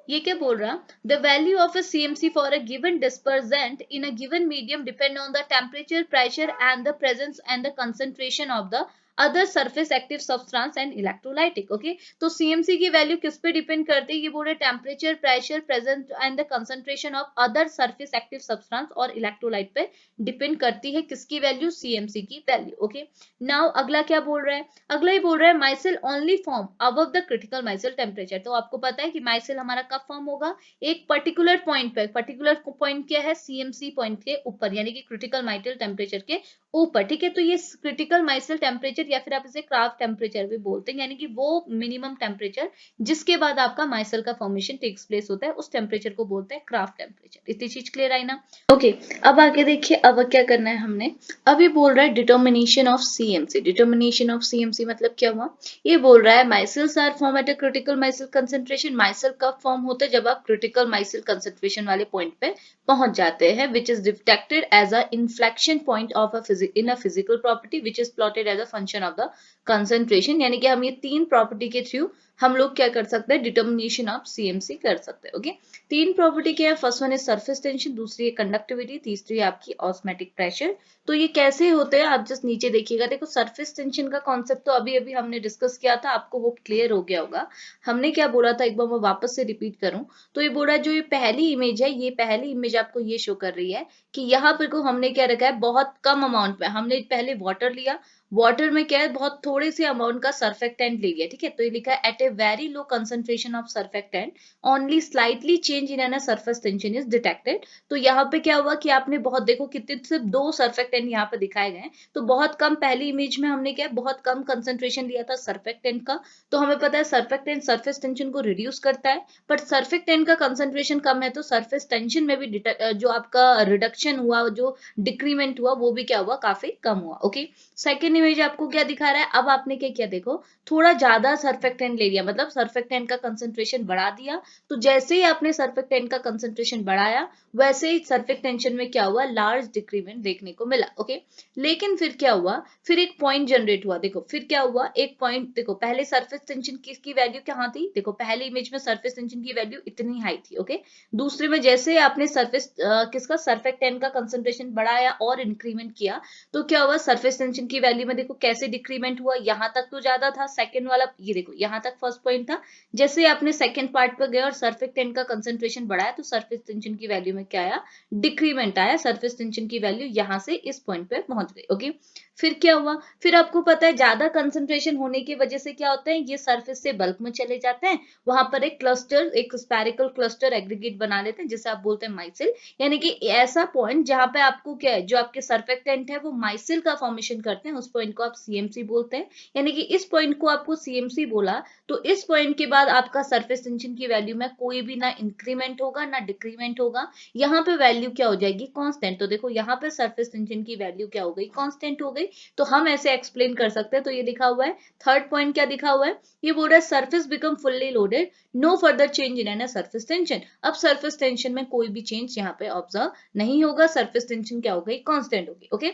ये क्या बोल रहा, the value of a CMC for a given dispersant in a given medium depend on the temperature, pressure and the presence and the concentration of the other surface active substance and electrolytic, okay. तो CMC की value किस पे depend करती है, ये बोल रहे temperature, pressure, presence and the concentration of other surface active substance और इलेक्ट्रोलाइट पे डिपेंड करती है, किसकी वैल्यू, सीएमसी की वैल्यू, ओके। नाउ अगला क्या बोल रहा है, अगला ही बोल रहा है myself only form above the critical myself temperature. तो आपको पता है कि माइसेल हमारा कब फॉर्म होगा, एक पर्टिकुलर पॉइंट पे, पर्टिकुलर पॉइंट क्या है, सीएमसी पॉइंट के ऊपर, यानी कि क्रिटिकल माइसेल टेम्परेचर के ऊपर, ठीक है। तो ये क्रिटिकल माइसेल टेम्परेचर या फिर आप इसे क्राफ्ट टेम्परेचर भी बोलते हैं, यानी कि वो मिनिमम टेम्परेचर जिसके बाद आपका माइसेल का फॉर्मेशन टेक्स प्लेस होता है, उस टेम्परेचर को बोलते हैं क्राफ्ट टेम्परेचर। इतनी चीज क्लियर आई ना, ओके। अब आगे देखिए, अब क्या करना है हमने, अब ये बोल रहा है determination of CMC. Determination of CMC मतलब क्या हुआ, ये बोल रहा है micelles are form at a critical micelle concentration. Micelle कब फॉर्म होते हैं, जब आप क्रिटिकल माइसेल कंसंट्रेशन वाले पॉइंट पे पहुंच जाते हैं, which is detected as a inflection point of in a physical property which is plotted as a function of the concentration. यानी कि हम ये तीन प्रॉपर्टी के थ्रू हम लोग क्या कर सकते हैं, डिटर्मिनेशन ऑफ सीएमसी कर सकते हैं, ओके। तीन प्रॉपर्टी क्या है, फर्स्ट वन है सरफेस टेंशन, दूसरी है कंडक्टिविटी, तीसरी है आपकी ऑस्मेटिक प्रेशर। तो ये कैसे होते हैं, आप जस्ट नीचे देखिएगा। देखो सरफेस टेंशन का कॉन्सेप्ट तो अभी अभी हमने डिस्कस किया था, आपको वो क्लियर हो गया होगा। हमने क्या बोला था, एक बार मैं वापस से रिपीट करूं तो ये बोला, जो ये पहली इमेज है, ये पहली इमेज आपको ये शो कर रही है कि यहाँ पर को हमने क्या रखा है, बहुत कम अमाउंट में हमने पहले वाटर लिया, वाटर में क्या है, बहुत थोड़े से अमाउंट का सर्फेक्टेंट ले लिया, ठीक है। तो ये लिखा है at a very low concentration of surfactant only slightly change in an surface tension is detected. तो यहाँ पे क्या हुआ कि आपने बहुत, देखो कितने सिर्फ दो सर्फेक्टेंट यहाँ पे दिखाए गए, तो बहुत कम, पहली इमेज में हमने क्या बहुत कम कंसंट्रेशन लिया था सर्फेक्टेंट का। तो हमें पता है सर्फेक्टेंट सरफेस टेंशन को रिड्यूस करता है, बट सर्फेक्टेंट का कंसंट्रेशन कम है तो सरफेस टेंशन में भी जो आपका रिडक्शन हुआ, जो डिक्रीमेंट हुआ, वो भी क्या हुआ, काफी कम हुआ, ओके। सेकेंड इमेज आपको क्या दिखा रहा है, अब आपने क्या किया, देखो थोड़ा ज्यादा सर्फेक्टेंट ले एरिया मतलब सर्फेक्टेंट का कंसंट्रेशन बढ़ा दिया, तो जैसे ही आपने सर्फेक्टेंट का कंसंट्रेशन बढ़ाया वैसे ही सर्फेक्ट टेंशन में क्या हुआ, लार्ज डिक्रीमेंट देखने को मिला। ओके, लेकिन फिर क्या हुआ, फिर एक पॉइंट जनरेट हुआ। देखो फिर क्या हुआ, एक पॉइंट, देखो पहले सरफेस टेंशन की वैल्यू क्या थी, देखो पहले इमेज में सरफेस टेंशन की वैल्यू इतनी हाई थी। ओके, दूसरे में जैसे आपने सरफेस किसका सर्फेक्टेंट का कंसंट्रेशन बढ़ाया और इंक्रीमेंट किया, तो क्या हुआ, सरफेस टेंशन की वैल्यू में देखो कैसे डिक्रीमेंट हुआ, यहां तक तो ज्यादा था, सेकंड वाला ये देखो यहां तक फर्स्ट पॉइंट था, जैसे आपने सेकंड पार्ट पर गए और सर्फेक्टेंट का कंसंट्रेशन बढ़ाया तो सरफेस टेंशन की वैल्यू में क्या आया, डिक्रीमेंट आया, सरफेस टेंशन की वैल्यू यहां से इस पॉइंट पे पहुंच गई। ओके, फिर क्या हुआ, फिर आपको पता है ज्यादा कंसंट्रेशन होने की वजह से क्या होता है, ये सरफेस से बल्क में चले जाते हैं, वहां पर एक क्लस्टर, एक स्पेरिकल क्लस्टर एग्रीगेट बना लेते हैं जिसे आप बोलते हैं माइसिल, यानी कि ऐसा पॉइंट जहां पे आपको क्या है, जो आपके सर्फेक्टेंट है वो माइसिल का फॉर्मेशन करते हैं, उस पॉइंट को आप सीएमसी बोलते हैं। यानी कि इस पॉइंट को आपको सीएमसी बोला तो इस पॉइंट के बाद आपका सरफेस टेंशन की वैल्यू में कोई भी ना इंक्रीमेंट होगा ना डिक्रीमेंट होगा, यहाँ पे वैल्यू क्या हो जाएगी, कांस्टेंट। तो देखो यहाँ पे सरफेस टेंशन की वैल्यू क्या हो गई, कांस्टेंट हो गई। तो हम ऐसे एक्सप्लेन कर सकते हैं, तो ये लिखा हुआ है थर्ड पॉइंट, क्या लिखा हुआ है, ये बोल रहा है surface become fully loaded, no further change in an surface tension. अब सरफेस टेंशन में कोई भी चेंज यहाँ पे ऑब्जर्व नहीं होगा, सरफेस टेंशन क्या हो गई, कांस्टेंट होगी। ओके,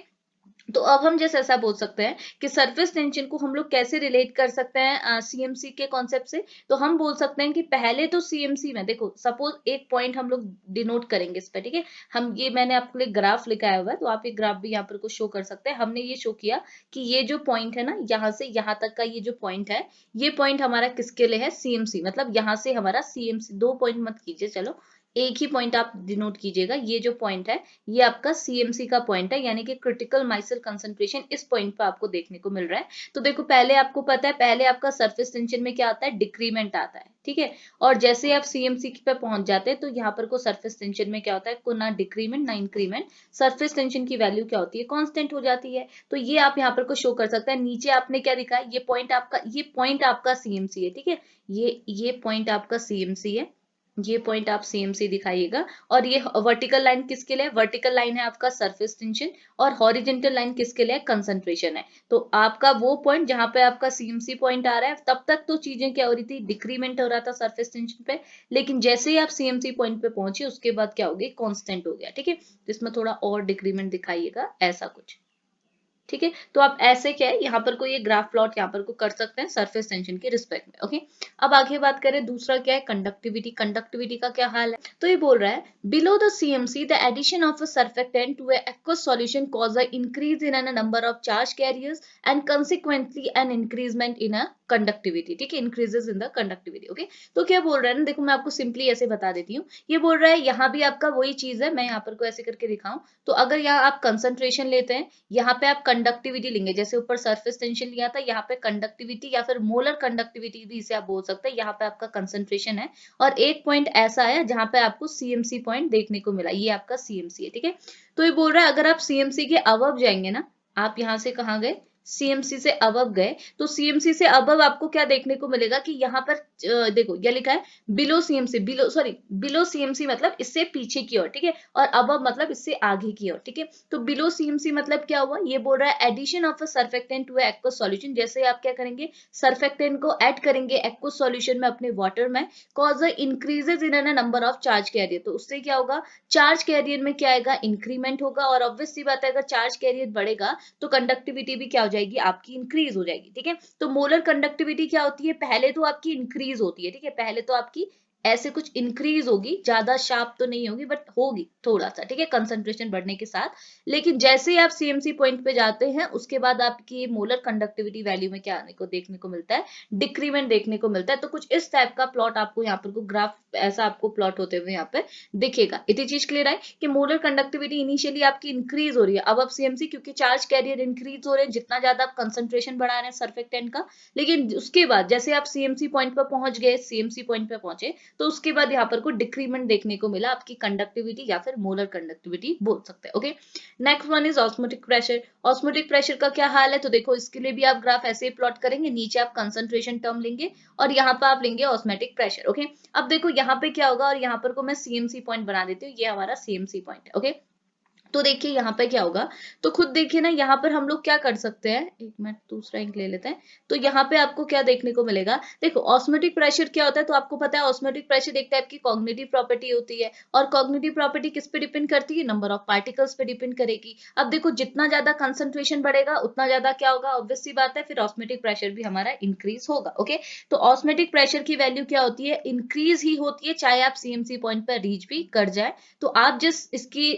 तो अब हम जैसे ऐसा बोल सकते हैं कि सरफेस टेंशन को हम लोग कैसे रिलेट कर सकते हैं सीएमसी के कॉन्सेप्ट से, तो हम बोल सकते हैं कि पहले तो सीएमसी में देखो सपोज एक पॉइंट हम लोग डिनोट करेंगे इस पर, ठीक है, हम ये मैंने आपके लिए ग्राफ लिखाया हुआ है तो आप ये ग्राफ भी यहाँ पर को शो कर सकते हैं। हमने ये शो किया कि ये जो पॉइंट है ना, यहाँ से यहाँ तक का ये जो पॉइंट है, ये पॉइंट हमारा किसके लिए है, सीएमसी, मतलब यहाँ से हमारा सीएमसी, दो पॉइंट मत कीजिए, चलो एक ही पॉइंट आप डिनोट कीजिएगा, ये जो पॉइंट है ये आपका सीएमसी का पॉइंट है, यानी कि क्रिटिकल माइसिल कंसंट्रेशन इस पॉइंट पर आपको देखने को मिल रहा है। तो देखो पहले आपको पता है, पहले आपका सरफेस टेंशन में क्या आता है, डिक्रीमेंट आता है, ठीक है, और जैसे आप सीएमसी पे पहुंच जाते हैं तो यहाँ पर को सरफेस टेंशन में क्या होता है, को ना डिक्रीमेंट ना इंक्रीमेंट, सरफेस टेंशन की वैल्यू क्या होती है, कांस्टेंट हो जाती है। तो ये आप यहाँ पर को शो कर सकते हैं। नीचे आपने क्या लिखा है, ये पॉइंट आपका सीएमसी है, ठीक है, ये पॉइंट आपका सीएमसी है, ये पॉइंट आप सीएमसी दिखाइएगा, और ये वर्टिकल लाइन किसके लिए, वर्टिकल लाइन है आपका सरफेस टेंशन, और हॉरिजेंटल लाइन किसके लिए, कंसंट्रेशन है। तो आपका वो पॉइंट जहां पे आपका सीएमसी पॉइंट आ रहा है, तब तक तो चीजें क्या हो रही थी, डिक्रीमेंट हो रहा था सरफेस टेंशन पे, लेकिन जैसे ही आप सीएमसी पॉइंट पे पहुंचे उसके बाद क्या हो गई, कांस्टेंट हो गया, ठीक है। तो इसमें थोड़ा और डिक्रीमेंट दिखाइएगा, ऐसा कुछ, ठीक है। तो आप ऐसे क्या है, यहाँ पर कोई ये ग्राफ प्लॉट यहाँ पर को कर सकते हैं सरफेस टेंशन के रिस्पेक्ट में। ओके, अब आगे बात करें, दूसरा क्या है, कंडक्टिविटी। कंडक्टिविटी का क्या हाल है, तो ये बोल रहा है below the CMC the addition of a surfactant to a aqueous solution cause a increase in a number of charge carriers and consequently an increasement in a conductivity, ठीक है, increases in the conductivity. Okay, तो क्या बोल रहा है ना, देखो मैं आपको सिंपली ऐसे बता देती हूँ, ये बोल रहा है यहाँ भी आपका वही चीज है, मैं यहाँ पर को ऐसे करके दिखाऊं, तो अगर यहाँ आप कंसंट्रेशन लेते हैं, यहाँ पे आप कंडक्टिविटी लेंगे, जैसे ऊपर सरफेस टेंशन लिया था, यहाँ पे कंडक्टिविटी या फिर मोलर कंडक्टिविटी भी इसे आप बोल सकते हैं, यहाँ पे आपका कंसंट्रेशन है, और एक पॉइंट ऐसा है जहां पे आपको सीएमसी पॉइंट देखने को मिला, ये आपका सीएमसी है, ठीक है। तो ये बोल रहा है अगर आप सीएमसी के अबव जाएंगे ना, आप यहाँ से कहाँ गए, सीएमसी से अबव गए, तो सीएमसी से अबव आपको क्या देखने को मिलेगा कि यहाँ पर देखो ये लिखा है बिलो सीएमसी, बिलो सीएमसी मतलब इससे पीछे की ओर, ठीक है, और अबव मतलब इससे आगे की ओर, ठीक है। तो बिलो सीएमसी मतलब क्या हुआ, ये बोल रहा है addition of a surfactant to aqueous solution, जैसे आप क्या करेंगे, सर्फेक्टेंट को ऐड करेंगे एक्वस सॉल्यूशन में अपने वाटर में, cause increases in a number of charge carrier, तो उससे क्या होगा, चार्ज कैरियर में क्या आएगा, इंक्रीमेंट होगा, और ऑब्वियस सी बात है अगर चार्ज कैरियर बढ़ेगा तो कंडक्टिविटी भी क्या हो जाएगी, आपकी इंक्रीज हो जाएगी, ठीक है। तो मोलर कंडक्टिविटी क्या होती है, पहले तो आपकी इंक्रीज होती है, ठीक है, पहले तो आपकी ऐसे कुछ इंक्रीज होगी, ज्यादा शार्प तो नहीं होगी बट होगी थोड़ा सा, ठीक है, कंसंट्रेशन बढ़ने के साथ। लेकिन जैसे ही आप सीएमसी पॉइंट पे जाते हैं उसके बाद आपकी मोलर कंडक्टिविटी वैल्यू में क्या आने को देखने को मिलता है, डिक्रीमेंट देखने को मिलता है। तो कुछ इस टाइप का प्लॉट आपको यहाँ पर ग्राफ ऐसा आपको प्लॉट होते हुए यहाँ पे दिखेगा। इतनी चीज क्लियर है कि मोलर कंडक्टिविटी इनिशियली आपकी इंक्रीज हो रही है, अब सीएमसी क्योंकि चार्ज कैरियर इंक्रीज हो रहे हैं, जितना ज्यादा आप कंसंट्रेशन बढ़ा रहे हैं सर्फेक्टेंट का, लेकिन उसके बाद जैसे आप सीएमसी पॉइंट पर पहुंच गए, सीएमसी पॉइंट पे पहुंचे, तो उसके बाद यहाँ पर को डिक्रीमेंट देखने को मिला आपकी कंडक्टिविटी या फिर मोलर कंडक्टिविटी बोल सकते हैं। Okay, next one is osmotic pressure. Osmotic pressure का क्या हाल है, तो देखो इसके लिए भी आप ग्राफ ऐसे ही प्लॉट करेंगे, नीचे आप कंसंट्रेशन टर्म लेंगे और यहाँ पर आप लेंगे ऑस्मोटिक प्रेशर। ओके, अब देखो यहाँ पे क्या होगा, और यहाँ पर को मैं सीएमसी पॉइंट बना देती हूँ, ये हमारा सीएमसी पॉइंट है। ओके, तो देखिए यहाँ पे क्या होगा, तो खुद देखिए ना, यहाँ पर हम लोग क्या कर सकते हैं, एक मिनट दूसरा इंक ले लेते हैं। तो यहाँ पे आपको क्या देखने को मिलेगा, देखो ऑस्मोटिक प्रेशर क्या होता है, तो आपको पता है ऑस्मोटिक प्रेशर एक टाइप की कॉग्निटिव प्रॉपर्टी होती है, और कॉग्निटिव प्रॉपर्टी किस पे डिपेंड करती है, नंबर ऑफ पार्टिकल्स पे डिपेंड करेगी। अब देखो जितना ज्यादा कंसंट्रेशन बढ़ेगा उतना ज्यादा क्या होगा, ऑब्वियस सी बात है, फिर ऑस्मोटिक प्रेशर भी हमारा इंक्रीज होगा। ओके, तो ऑस्मोटिक प्रेशर की वैल्यू क्या होती है, इंक्रीज ही होती है, चाहे आप सीएमसी पॉइंट पर रीच भी कर जाए। तो आप जिस इसकी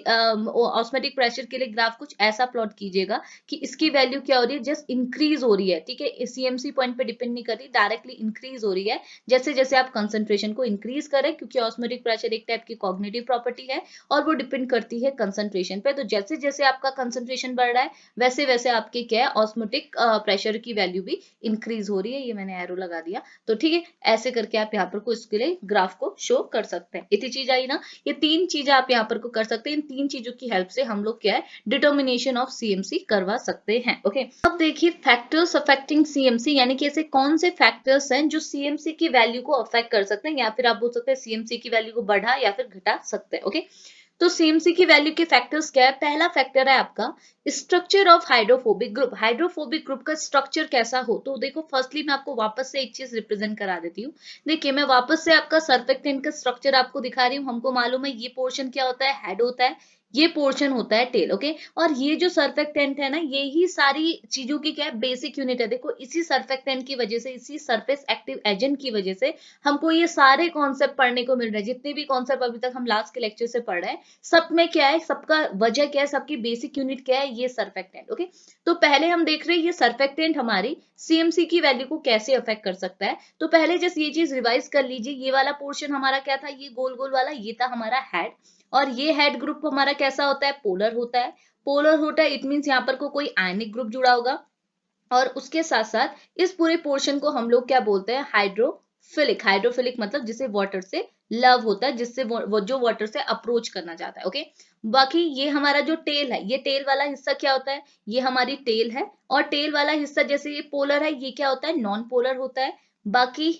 ऑस्मेटिक प्रेशर के लिए ग्राफ कुछ ऐसा प्लॉट कीजिएगा कि इसकी वैल्यू क्या हो रही है, जस्ट इंक्रीज हो रही है, ठीक है, सीएमसी पॉइंट पे डिपेंड नहीं कर रही, डायरेक्टली इंक्रीज हो रही है जैसे जैसे आप कंसंट्रेशन को इंक्रीज करें, क्योंकि ऑस्मेटिक प्रेशर एक टाइप की कॉग्निटिव प्रॉपर्टी है और वो डिपेंड करती है कंसंट्रेशन पे। तो जैसे जैसे आपका कंसंट्रेशन बढ़ रहा है वैसे वैसे आपके क्या है, ऑस्मेटिक प्रेशर की वैल्यू भी इंक्रीज हो रही है। ये मैंने एरो लगा दिया, तो ठीक है, ऐसे करके आप यहाँ पर को इसके लिए ग्राफ को शो कर सकते हैं। इतनी चीज आई ना, ये तीन चीजें आप यहाँ पर को कर सकते हैं। इन तीन चीजों की हेल्प से हम लोग क्या है, डिटर्मिनेशन ऑफ सीएमसी करवा सकते हैं। ओके, अब देखिए फैक्टर्स अफेक्टिंग सीएमसी, यानी कि ऐसे कौन से फैक्टर्स हैं जो सीएमसी की वैल्यू को अफेक्ट कर सकते हैं, या फिर आप बोल सकते हैं सीएमसी की वैल्यू को बढ़ा या फिर घटा सकते हैं। ओके, तो सीएमसी की वैल्यू के फैक्टर्स क्या है, पहला फैक्टर है आपका structure of hydrophobic group. Hydrophobic group का स्ट्रक्चर कैसा हो, तो देखो फर्स्टली मैं आपको वापस से एक चीज रिप्रेजेंट करा देती हूँ। देखिए मैं वापस से आपका सर्फेक्टेंट का स्ट्रक्चर आपको दिखा रही हूँ। हमको मालूम है ये पोर्शन क्या होता है, हेड होता है, ये पोर्शन होता है टेल। ओके, और ये जो सर्फेक्टेंट है ना, ये ही सारी चीजों की क्या है, बेसिक यूनिट है। देखो इसी सर्फेक्टेंट की वजह से, इसी सरफेस एक्टिव एजेंट की वजह से हमको ये सारे कॉन्सेप्ट पढ़ने को मिल रहे हैं। जितने भी कॉन्सेप्ट अभी तक हम लास्ट के लेक्चर से पढ़ रहे हैं, सब में क्या है, सबका वजह क्या है, सबकी बेसिक यूनिट क्या है, ये सर्फेक्टेंट। ओके, तो पहले हम देख रहे हैं ये सर्फेक्टेंट हमारी सीएमसी की वैल्यू को कैसे अफेक्ट कर सकता है। तो पहले जस्ट ये चीज रिवाइज कर लीजिए, ये वाला पोर्शन हमारा क्या था, ये गोल गोल वाला, ये था हमारा हेड, और ये हेड ग्रुप हमारा कैसा होता है, पोलर होता है। पोलर होता है इट मीन्स यहाँ पर को कोई आयनिक ग्रुप जुड़ा होगा, और उसके साथ साथ इस पूरे पोर्शन को हम लोग क्या बोलते हैं, हाइड्रोफिलिक। हाइड्रोफिलिक मतलब जिसे वाटर से लव होता है, जिससे वो जो वाटर से अप्रोच करना चाहता है। ओके, बाकी ये हमारा जो टेल है, ये टेल वाला हिस्सा क्या होता है, ये हमारी टेल है, और टेल वाला हिस्सा जैसे ये पोलर है, ये क्या होता है, नॉन पोलर होता है। बाकी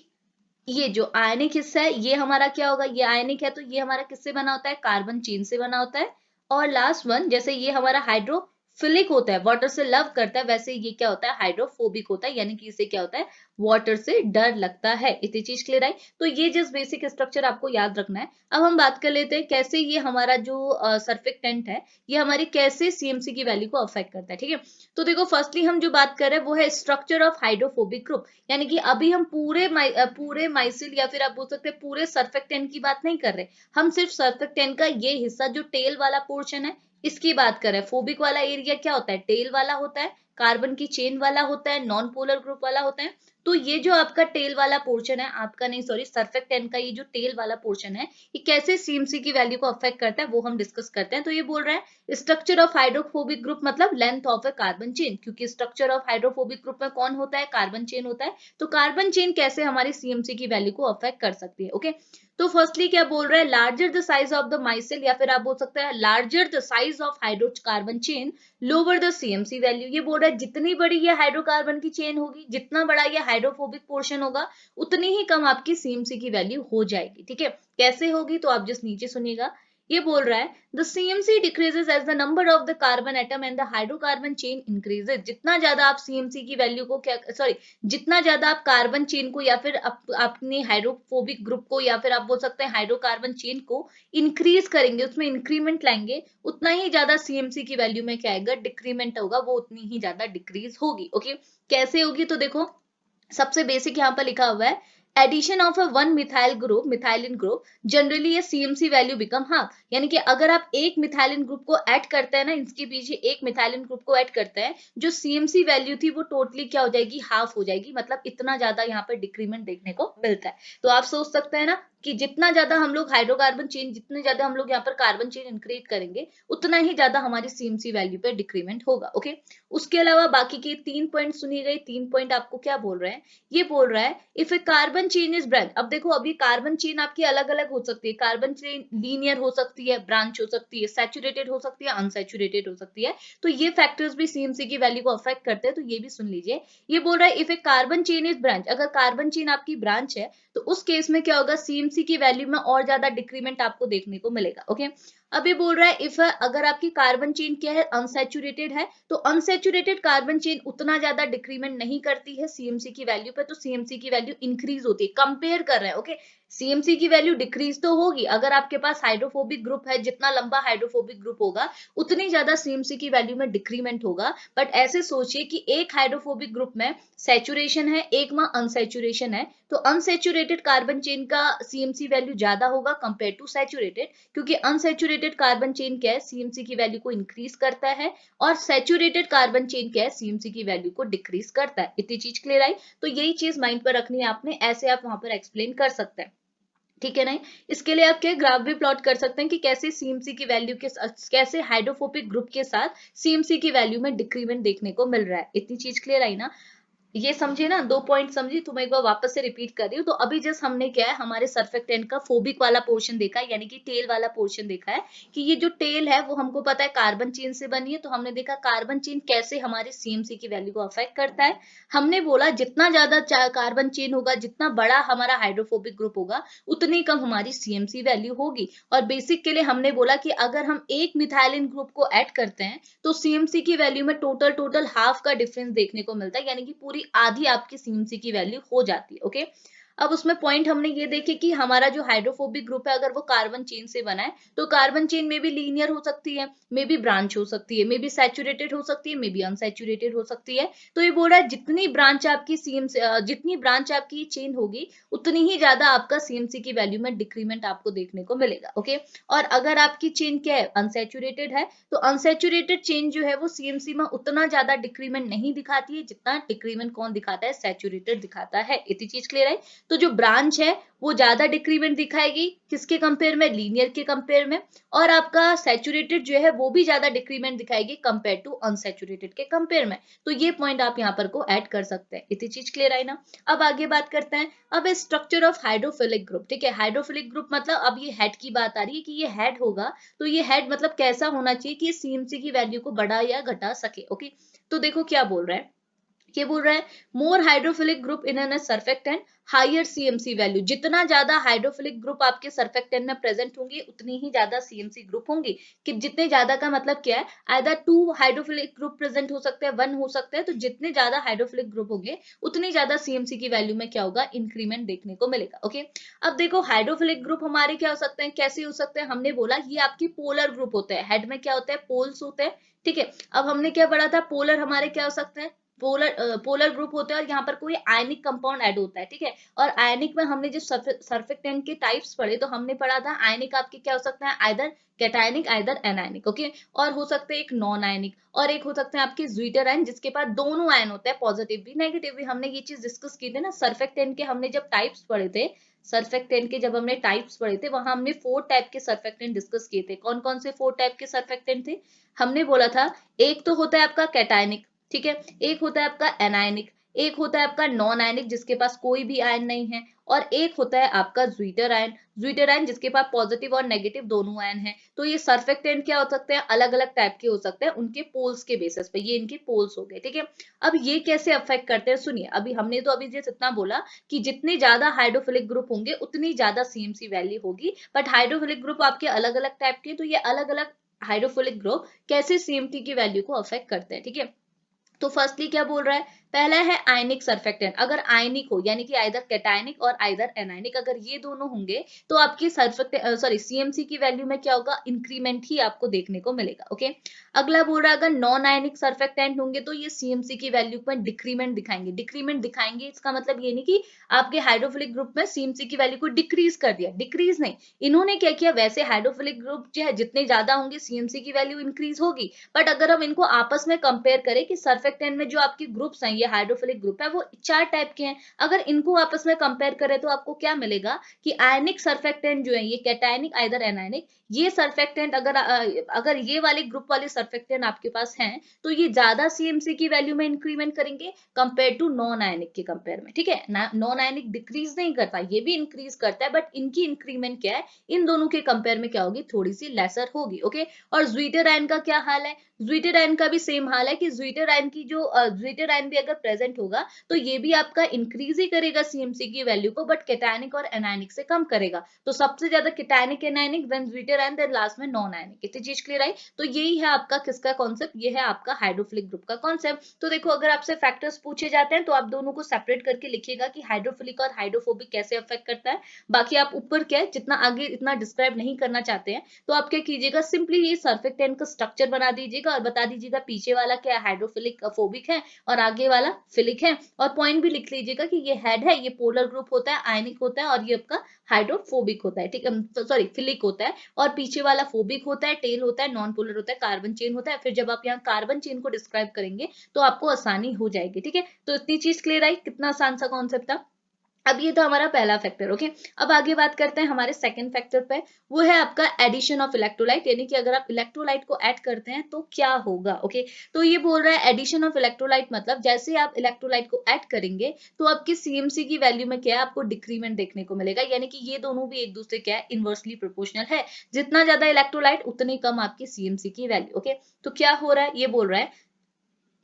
ये जो आयनिक हिस्सा है, ये हमारा क्या होगा, ये आयनिक है, तो ये हमारा किससे बना होता है, कार्बन चेन से बना होता है। और लास्ट वन, जैसे ये हमारा हाइड्रोफिलिक होता है, वाटर से लव करता है, वैसे ये क्या होता है, हाइड्रोफोबिक होता है, यानी कि इसे क्या होता है, वाटर से डर लगता है। इतनी चीज क्लियर आई, तो ये जस्ट बेसिक स्ट्रक्चर आपको याद रखना है। अब हम बात कर लेते हैं कैसे ये हमारा जो सर्फेक्टेंट है, ये हमारी कैसे सीएमसी की वैल्यू को अफेक्ट करता है। ठीक है, तो देखो फर्स्टली हम जो बात कर रहे हैं वो है स्ट्रक्चर ऑफ हाइड्रोफोबिक ग्रुप, यानी कि अभी हम पूरे माइसिल या फिर आप बोल सकते हैं पूरे सर्फेक्टेंट की बात नहीं कर रहे, हम सिर्फ सर्फेक्टेंट का ये हिस्सा जो टेल वाला पोर्शन है इसकी बात कर रहे हैं। फोबिक वाला एरिया क्या होता है, टेल वाला होता है, कार्बन की चेन वाला होता है, नॉन पोलर ग्रुप वाला होता है। तो ये जो आपका टेल वाला पोर्शन है, आपका नहीं सॉरी, सर्फेक्टेंट का ये जो टेल वाला पोर्शन है, ये कैसे सीएमसी की वैल्यू को अफेक्ट करता है वो हम डिस्कस करते हैं। तो ये बोल रहा है स्ट्रक्चर ऑफ हाइड्रोफोबिक ग्रुप मतलब length of A carbon chain, क्योंकि स्ट्रक्चर ऑफ हाइड्रोफोबिक ग्रुप में कौन होता है, कार्बन चेन होता है। तो कार्बन चेन कैसे हमारी सीएमसी की वैल्यू को अफेक्ट कर सकती है। ओके, तो फर्स्टली क्या बोल रहा है, larger the size of the myself, या फिर आप बोल सकते हैं larger the size of hydrocarbon chain lower the CMC value. ये बोल रहा है जितनी बड़ी ये हाइड्रोकार्बन की चेन होगी, जितना बड़ा ये हाइड्रोफोबिक पोर्शन होगा, उतनी ही कम आपकी सीएमसी की वैल्यू हो जाएगी। ठीक है, कैसे होगी, तो आप जिस नीचे सुनिएगा, ये बोल रहा है the CMC decreases as the number of the carbon atom and the hydrocarbon chain increases। जितना ज्यादा आप CMC की वैल्यू को क्या सॉरी जितना ज्यादा आप कार्बन चेन को या फिर अपने हाइड्रोफोबिक ग्रुप को या फिर आप बोल सकते हैं हाइड्रोकार्बन चेन को इंक्रीज करेंगे, उसमें इंक्रीमेंट लाएंगे, उतना ही ज्यादा CMC की वैल्यू में क्या आएगा, डिक्रीमेंट होगा, वो उतनी ही ज्यादा डिक्रीज होगी। ओके, कैसे होगी, तो देखो सबसे बेसिक यहाँ पर लिखा हुआ है addition of a one methyl group, methylene group, generally ये सीएमसी वैल्यू बिकम हाफ। यानी कि अगर आप एक मिथाइलिन ग्रुप को ऐड करते हैं ना, इसके पीछे एक मिथाइलिन ग्रुप को ऐड करते हैं, जो सीएमसी वैल्यू थी वो टोटली क्या हो जाएगी, हाफ हो जाएगी। मतलब इतना ज्यादा यहाँ पर डिक्रीमेंट देखने को मिलता है। तो आप सोच सकते हैं ना कि जितना ज्यादा हम लोग हाइड्रोकार्बन चेन, जितने ज्यादा हम लोग यहाँ पर कार्बन चेन इंक्रीज करेंगे, उतना ही ज्यादा हमारी सीएमसी वैल्यू पे डिक्रीमेंट होगा। ओके, उसके अलावा बाकी के 3 पॉइंट सुनिए गए। 3 पॉइंट आपको क्या बोल रहे हैं, ये बोल रहा है if A carbon chain is branch. अब देखो अभी कार्बन चेन आपकी अलग अलग हो सकती है, कार्बन चेन लीनियर हो सकती है, ब्रांच हो सकती है, सैचुरेटेड हो सकती है, अनसैचुरेटेड हो सकती है। तो ये फैक्टर्स भी सीएमसी की वैल्यू को अफेक्ट करते हैं, तो ये भी सुन लीजिए। ये बोल रहा है if A carbon chain is branch, अगर कार्बन चेन आपकी ब्रांच है तो उस केस में क्या होगा, सीएमसी की वैल्यू में और ज्यादा डिक्रीमेंट आपको देखने को मिलेगा। ओके, अब ये बोल रहा है इफ अगर आपकी कार्बन चेन क्या है, अनसैचुरेटेड है, तो अनसैचुरेटेड कार्बन चेन उतना ज्यादा डिक्रीमेंट नहीं करती है सीएमसी की वैल्यू पे, तो सीएमसी की वैल्यू इंक्रीज होती है। कंपेयर कर रहे हैं, ओके। सीएमसी की वैल्यू डिक्रीज तो होगी अगर आपके पास हाइड्रोफोबिक ग्रुप है, जितना लंबा हाइड्रोफोबिक ग्रुप होगा उतनी ज्यादा सीएमसी की वैल्यू में डिक्रीमेंट होगा। बट ऐसे सोचिए कि एक हाइड्रोफोबिक ग्रुप में सैचुरेशन है, एक में अनसैचुरेशन है, तो अनसैचुरेटेड कार्बन चेन का सीएमसी वैल्यू ज्यादा होगा कंपेयर टू सैचुरेटेड, क्योंकि अनसैचुरेटेड कार्बन चेन क्या है, सीएमसी की वैल्यू को इंक्रीज करता है, और सैचुरेटेड कार्बन चेन क्या है, सीएमसी की वैल्यू को डिक्रीज करता है। इतनी चीज क्लियर आई? तो यही चीज माइंड पर रखनी है आपने, ऐसे आप वहां पर एक्सप्लेन कर सकते हैं, ठीक है। नहीं, इसके लिए आप क्या ग्राफ भी प्लॉट कर सकते हैं कि कैसे सीएमसी की वैल्यू के कैसे हाइड्रोफोबिक ग्रुप के साथ सीएमसी की वैल्यू में डिक्रीमेंट देखने को मिल रहा है। इतनी चीज क्लियर आई ना? ये समझे ना, 2 पॉइंट समझी, तो मैं एक बार वापस से रिपीट कर रही हूँ। तो अभी जस्ट हमने क्या है, हमारे सर्फेक्टेंट का फोबिक वाला पोर्शन देखा है, यानी कि टेल वाला पोर्शन देखा है, कि ये जो टेल है वो हमको पता है कार्बन चेन से बनी है। तो हमने देखा कार्बन चेन कैसे हमारे सीएमसी की वैल्यू को अफेक्ट करता है। हमने बोला जितना ज्यादा कार्बन चेन होगा, जितना बड़ा हमारा हाइड्रोफोबिक ग्रुप होगा, उतनी कम हमारी सीएमसी वैल्यू होगी। और बेसिक के लिए हमने बोला कि अगर हम एक मिथाइलिन ग्रुप को ऐड करते हैं तो सीएमसी की वैल्यू में टोटल हाफ का डिफरेंस देखने को मिलता है, यानी कि पूरी आधी आपकी सीएमसी की वैल्यू हो जाती है, ओके। अब उसमें पॉइंट हमने ये देखे कि हमारा जो हाइड्रोफोबिक ग्रुप है, अगर वो कार्बन चेन से बना है, तो कार्बन चेन में भी लीनियर हो सकती है, मे बी ब्रांच हो सकती है, मे बी सैचुरेटेड हो सकती है, मे बी अनसैचुरेटेड हो सकती है। तो ये बोल रहा है जितनी ब्रांच आपकी जितनी ब्रांच आपकी चेन होगी, उतनी ही ज्यादा आपका सीएमसी की वैल्यू में डिक्रीमेंट आपको देखने को मिलेगा, ओके। और अगर आपकी चेन क्या है, अनसैचुरेटेड है, तो अनसैचुरेटेड चेन जो है वो सीएमसी में उतना ज्यादा डिक्रीमेंट नहीं दिखाती है, जितना डिक्रीमेंट कौन दिखाता है, सैचुरेटेड दिखाता है। इतनी चीज क्लियर है? तो जो ब्रांच है वो ज्यादा डिक्रीमेंट दिखाएगी, किसके कंपेयर में, लीनियर के कंपेयर में। और आपका सैचुरेटेड जो है वो भी ज्यादा डिक्रीमेंट दिखाएगी कंपेयर टू अनसैचुरेटेड के कंपेयर में। तो ये पॉइंट आप यहाँ पर को ऐड कर सकते हैं। इतनी चीज क्लियर आई ना? अब आगे बात करते हैं, अब स्ट्रक्चर ऑफ हाइड्रोफिलिक ग्रुप, ठीक है। हाइड्रोफिलिक ग्रुप मतलब अब ये हेड की बात आ रही है कि ये हेड होगा, तो ये हेड मतलब कैसा होना चाहिए कि सीएमसी की वैल्यू को बढ़ा या घटा सके, ओके। तो देखो क्या बोल रहा है, ये बोल रहा है more hydrophilic group in an surfactant higher CMC value. जितना ज्यादा हाइड्रोफिलिक ग्रुप आपके सर्फेक्टेंट में प्रेजेंट होंगे, उतनी ही ज्यादा सीएमसी ग्रुप होंगी। कि जितने ज्यादा का मतलब क्या है, आइदर 2 हाइड्रोफिलिक ग्रुप प्रेजेंट हो सकते हैं, 1 हो सकता है। तो जितने ज्यादा हाइड्रोफिलिक ग्रुप होंगे, उतनी ज्यादा सीएमसी की वैल्यू में क्या होगा, इंक्रीमेंट देखने को मिलेगा, ओके। अब देखो हाइड्रोफिलिक ग्रुप हमारे क्या हो सकते हैं, कैसे हो सकते हैं, हमने बोला ये आपके पोलर ग्रुप होते हैं। हेड में क्या होता है, पोल्स होते हैं, ठीक है। अब हमने क्या पढ़ा था, पोलर हमारे क्या हो सकते हैं, पोलर ग्रुप होते हैं, और यहाँ पर कोई आयनिक कंपाउंड ऐड होता है, ठीक है। और आयनिक में हमने जब सर्फेक्टेंट के टाइप्स पढ़े, तो हमने पढ़ा था आयनिक आपके क्या हो सकता है, either cationic either anionic, okay. और हो सकते हैं एक नॉन आयनिक, और एक हो सकते हैं आपके ज्विटर आयन, जिसके पास दोनों आयन होते हैं, पॉजिटिव भी नेगेटिव भी। हमने ये चीज डिस्कस की थी ना सर्फेक्टेंट के, हमने जब टाइप्स पढ़े थे, सर्फेक्टेंट के जब हमने टाइप्स पढ़े थे, वहां हमने 4 टाइप के सर्फेक्टेंट डिस्कस किए थे। कौन कौन से 4 टाइप के सर्फेक्टेंट थे, हमने बोला था एक तो होता है आपका कैटायनिक, ठीक है, एक होता है आपका एनायनिक, एक होता है आपका नॉन आयनिक जिसके पास कोई भी आयन नहीं है, और एक होता है आपका ज्विटर आयन जिसके पास पॉजिटिव और नेगेटिव दोनों आयन है। तो ये सर्फेक्टेंट क्या हो सकते हैं, अलग अलग टाइप के हो सकते हैं, उनके पोल्स के बेसिस पे। ये इनके पोल्स हो गए, ठीक है। अब ये कैसे अफेक्ट करते हैं, सुनिए। अभी हमने तो अभी जैसे इतना बोला कि जितने ज्यादा हाइड्रोफिलिक ग्रुप होंगे, उतनी ज्यादा सीएमसी वैल्यू होगी। बट हाइड्रोफिलिक ग्रुप आपके अलग अलग टाइप के, तो ये अलग अलग हाइड्रोफिलिक ग्रुप कैसे सीएमटी की वैल्यू को अफेक्ट करते हैं, ठीक है। तो फर्स्टली क्या बोल रहा है, पहला है आयनिक सर्फेक्टेंट। अगर आयनिक हो, यानी कि आइदर कैटायनिक और आइदर एनायनिक, अगर ये दोनों होंगे, तो आपकी सीएमसी की वैल्यू में क्या होगा, इंक्रीमेंट ही आपको देखने को मिलेगा, ओके। अगला बोल रहा है अगर नॉन आयनिक सर्फेक्टेंट होंगे, तो ये सीएमसी की वैल्यू में डिक्रीमेंट दिखाएंगे। इसका मतलब ये नहीं कि आपके हाइड्रोफिलिक ग्रुप में सीएमसी की वैल्यू को डिक्रीज कर दिया, डिक्रीज नहीं। इन्होंने क्या किया, वैसे हाइड्रोफिलिक ग्रुप जो है जितने ज्यादा होंगे, सीएमसी की वैल्यू इंक्रीज होगी। बट अगर हम इनको आपस में कंपेयर करें कि सर्फेक्टेंट में जो आपके ग्रुप्स हैं, ये हाइड्रोफिलिक ग्रुप है, वो 4 टाइप के हैं, अगर इनको आपस में कंपेयर करें तो आपको क्या मिलेगा कि आयनिक सर्फेक्टेंट जो है, ये कैटायनिक आइदर एनायनिक, ये सर्फेक्टेंट अगर ये वाले ग्रुप वाले सर्फेक्टेंट आपके पास हैं, तो ये ज्यादा सीएमसी की वैल्यू में इंक्रीमेंट करेंगे कंपेयर टू नॉन आयनिक के कंपेयर में, ठीक है। नॉन आयनिक डिक्रीज नहीं करता, ये भी इंक्रीज करता है, बट इनकी इंक्रीमेंट क्या है, इन दोनों के कंपेयर में क्या होगी, थोड़ी सी लेसर होगी, ओके। और ज्विटर आयन का क्या हाल है, ज्विटेराइन का भी सेम हाल है कि ज्विटेराइन की जो ज्विटेराइन भी अगर प्रेजेंट होगा तो ये भी आपका इंक्रीज ही करेगा सीएमसी की वैल्यू को, बट केटायनिक और एनायनिक से कम करेगा। तो सबसे ज्यादा केटायनिक एनायनिक, देन ज्विटेराइन, देन लास्ट में नॉन आयनिक। इतनी चीज क्लियर आई? तो यही है आपका किसका कॉन्सेप्ट, ये है आपका हाइड्रोफिलिक ग्रुप का कॉन्सेप्ट। तो देखो अगर आपसे फैक्टर्स पूछे जाते हैं तो आप दोनों को सेपरेट करके लिखिएगा कि हाइड्रोफिलिक और हाइड्रोफोबिक कैसे अफेक्ट करता है। बाकी आप ऊपर क्या है जितना आगे इतना डिस्क्राइब नहीं करना चाहते हैं तो आप क्या कीजिएगा, सिंपली ये सर्फेक्टेंट का स्ट्रक्चर बना दीजिएगा और बता दीजिएगा पीछे वाला क्या हाइड्रोफिलिक फोबिक है और आगे वाला फिलिक है। और पॉइंट भी लिख लीजिएगा कि ये हेड है, ये पोलर ग्रुप होता है, आयनिक होता है, और ये आपका हाइड्रोफोबिक होता है, ठीक है, सॉरी फिलिक होता है। और पीछे वाला फोबिक होता है, टेल होता है, नॉन पोलर होता है, कार्बन चेन होता है। फिर जब आप यहाँ कार्बन चेन को डिस्क्राइब करेंगे तो आपको आसानी हो जाएगी, ठीक है। तो इतनी चीज क्लियर आई? कितना आसान सा कॉन्सेप्ट था। अब ये था हमारा पहला फैक्टर, ओके। अब आगे बात करते हैं हमारे सेकंड फैक्टर पे, वो है आपका एडिशन ऑफ इलेक्ट्रोलाइट, यानी कि अगर आप इलेक्ट्रोलाइट को ऐड करते हैं तो क्या होगा, ओके। तो ये बोल रहा है एडिशन ऑफ इलेक्ट्रोलाइट मतलब जैसे आप इलेक्ट्रोलाइट को ऐड करेंगे तो आपकी सीएमसी की वैल्यू में क्या है, आपको डिक्रीमेंट देखने को मिलेगा, यानी कि ये दोनों भी एक दूसरे क्या है, इनवर्सली प्रोपोर्शनल है। जितना ज्यादा इलेक्ट्रोलाइट उतनी कम आपकी सीएमसी की वैल्यू, ओके। तो क्या हो रहा है, ये बोल रहा है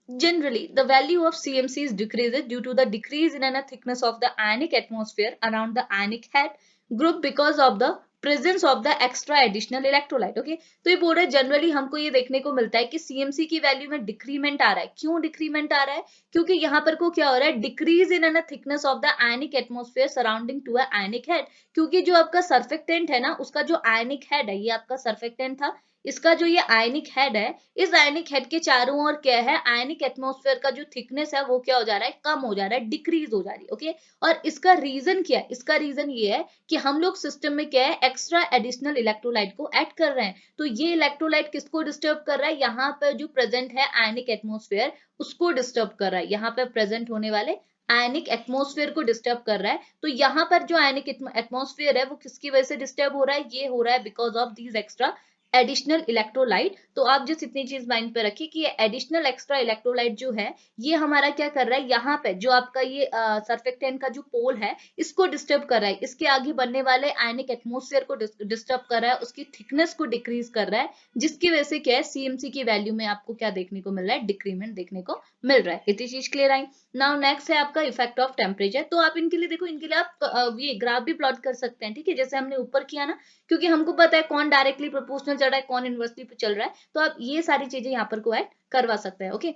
generally, the value of CMC is decreases due to the decrease in the thickness of the ionic atmosphere around the ionic head group because of the presence of the extra additional electrolyte, okay. तो ये बोल रहा है generally हमको ये देखने को मिलता है कि सीएमसी की वैल्यू में डिक्रीमेंट आ रहा है। क्यों डिक्रीमेंट आ रहा है? क्योंकि यहाँ पर को क्या हो रहा है, decrease in an thickness of the ionic atmosphere surrounding to a ionic head. क्योंकि जो आपका सर्फेक्टेंट है ना, उसका जो आयनिक हेड है, ये आपका सर्फेक्टेंट था, इसका जो ये आयनिक हेड है, इस आयनिक हेड के चारों ओर क्या है, आयनिक एटमॉस्फेयर का जो थिकनेस है वो क्या हो जा रहा है, कम हो जा रहा है, डिक्रीज हो जा रही है, ओके। और इसका रीजन क्या है? इसका रीजन ये है कि हम लोग सिस्टम में क्या है, एक्स्ट्रा एडिशनल इलेक्ट्रोलाइट को ऐड कर रहे हैं। तो ये इलेक्ट्रोलाइट किसको डिस्टर्ब कर रहा है, यहाँ पर जो प्रेजेंट है आयनिक एटमोस्फेयर उसको डिस्टर्ब कर रहा है, यहाँ पर प्रेजेंट होने वाले आयनिक एटमॉस्फेयर को डिस्टर्ब कर रहा है। तो यहाँ पर जो आयनिक एटमॉस्फेयर है वो किसकी वजह से डिस्टर्ब हो रहा है, ये हो रहा है because of these extra additional electrolyte. तो आप जिस इतनी चीज माइंड पे रखिए कि ये एडिशनल एक्स्ट्रा इलेक्ट्रोलाइट जो है ये हमारा क्या कर रहा है, यहाँ पे जो आपका ये सर्फेक्टेंट का जो पोल है इसको डिस्टर्ब कर रहा है, इसके आगे बनने वाले आयनिक एटमोस्फेयर को डिस्टर्ब कर रहा है, उसकी थिकनेस को डिक्रीज कर रहा है, जिसकी वजह से क्या है, सीएमसी की वैल्यू में आपको क्या देखने को मिल रहा है, डिक्रीमेंट देखने को मिल रहा है। इतनी चीज क्लियर आई? नाउ नेक्स्ट है आपका इफेक्ट ऑफ टेम्परेचर। तो आप इनके लिए देखो, इनके लिए आप ये ग्राफ भी प्लॉट कर सकते हैं, ठीक है, जैसे हमने ऊपर किया ना, क्योंकि हमको पता है कौन डायरेक्टली प्रोपोर्शनल चल रहा है, कौन इनवर्सली चल रहा है। तो आप ये सारी चीजें यहाँ पर को ऐड करवा सकते हैं, ओके।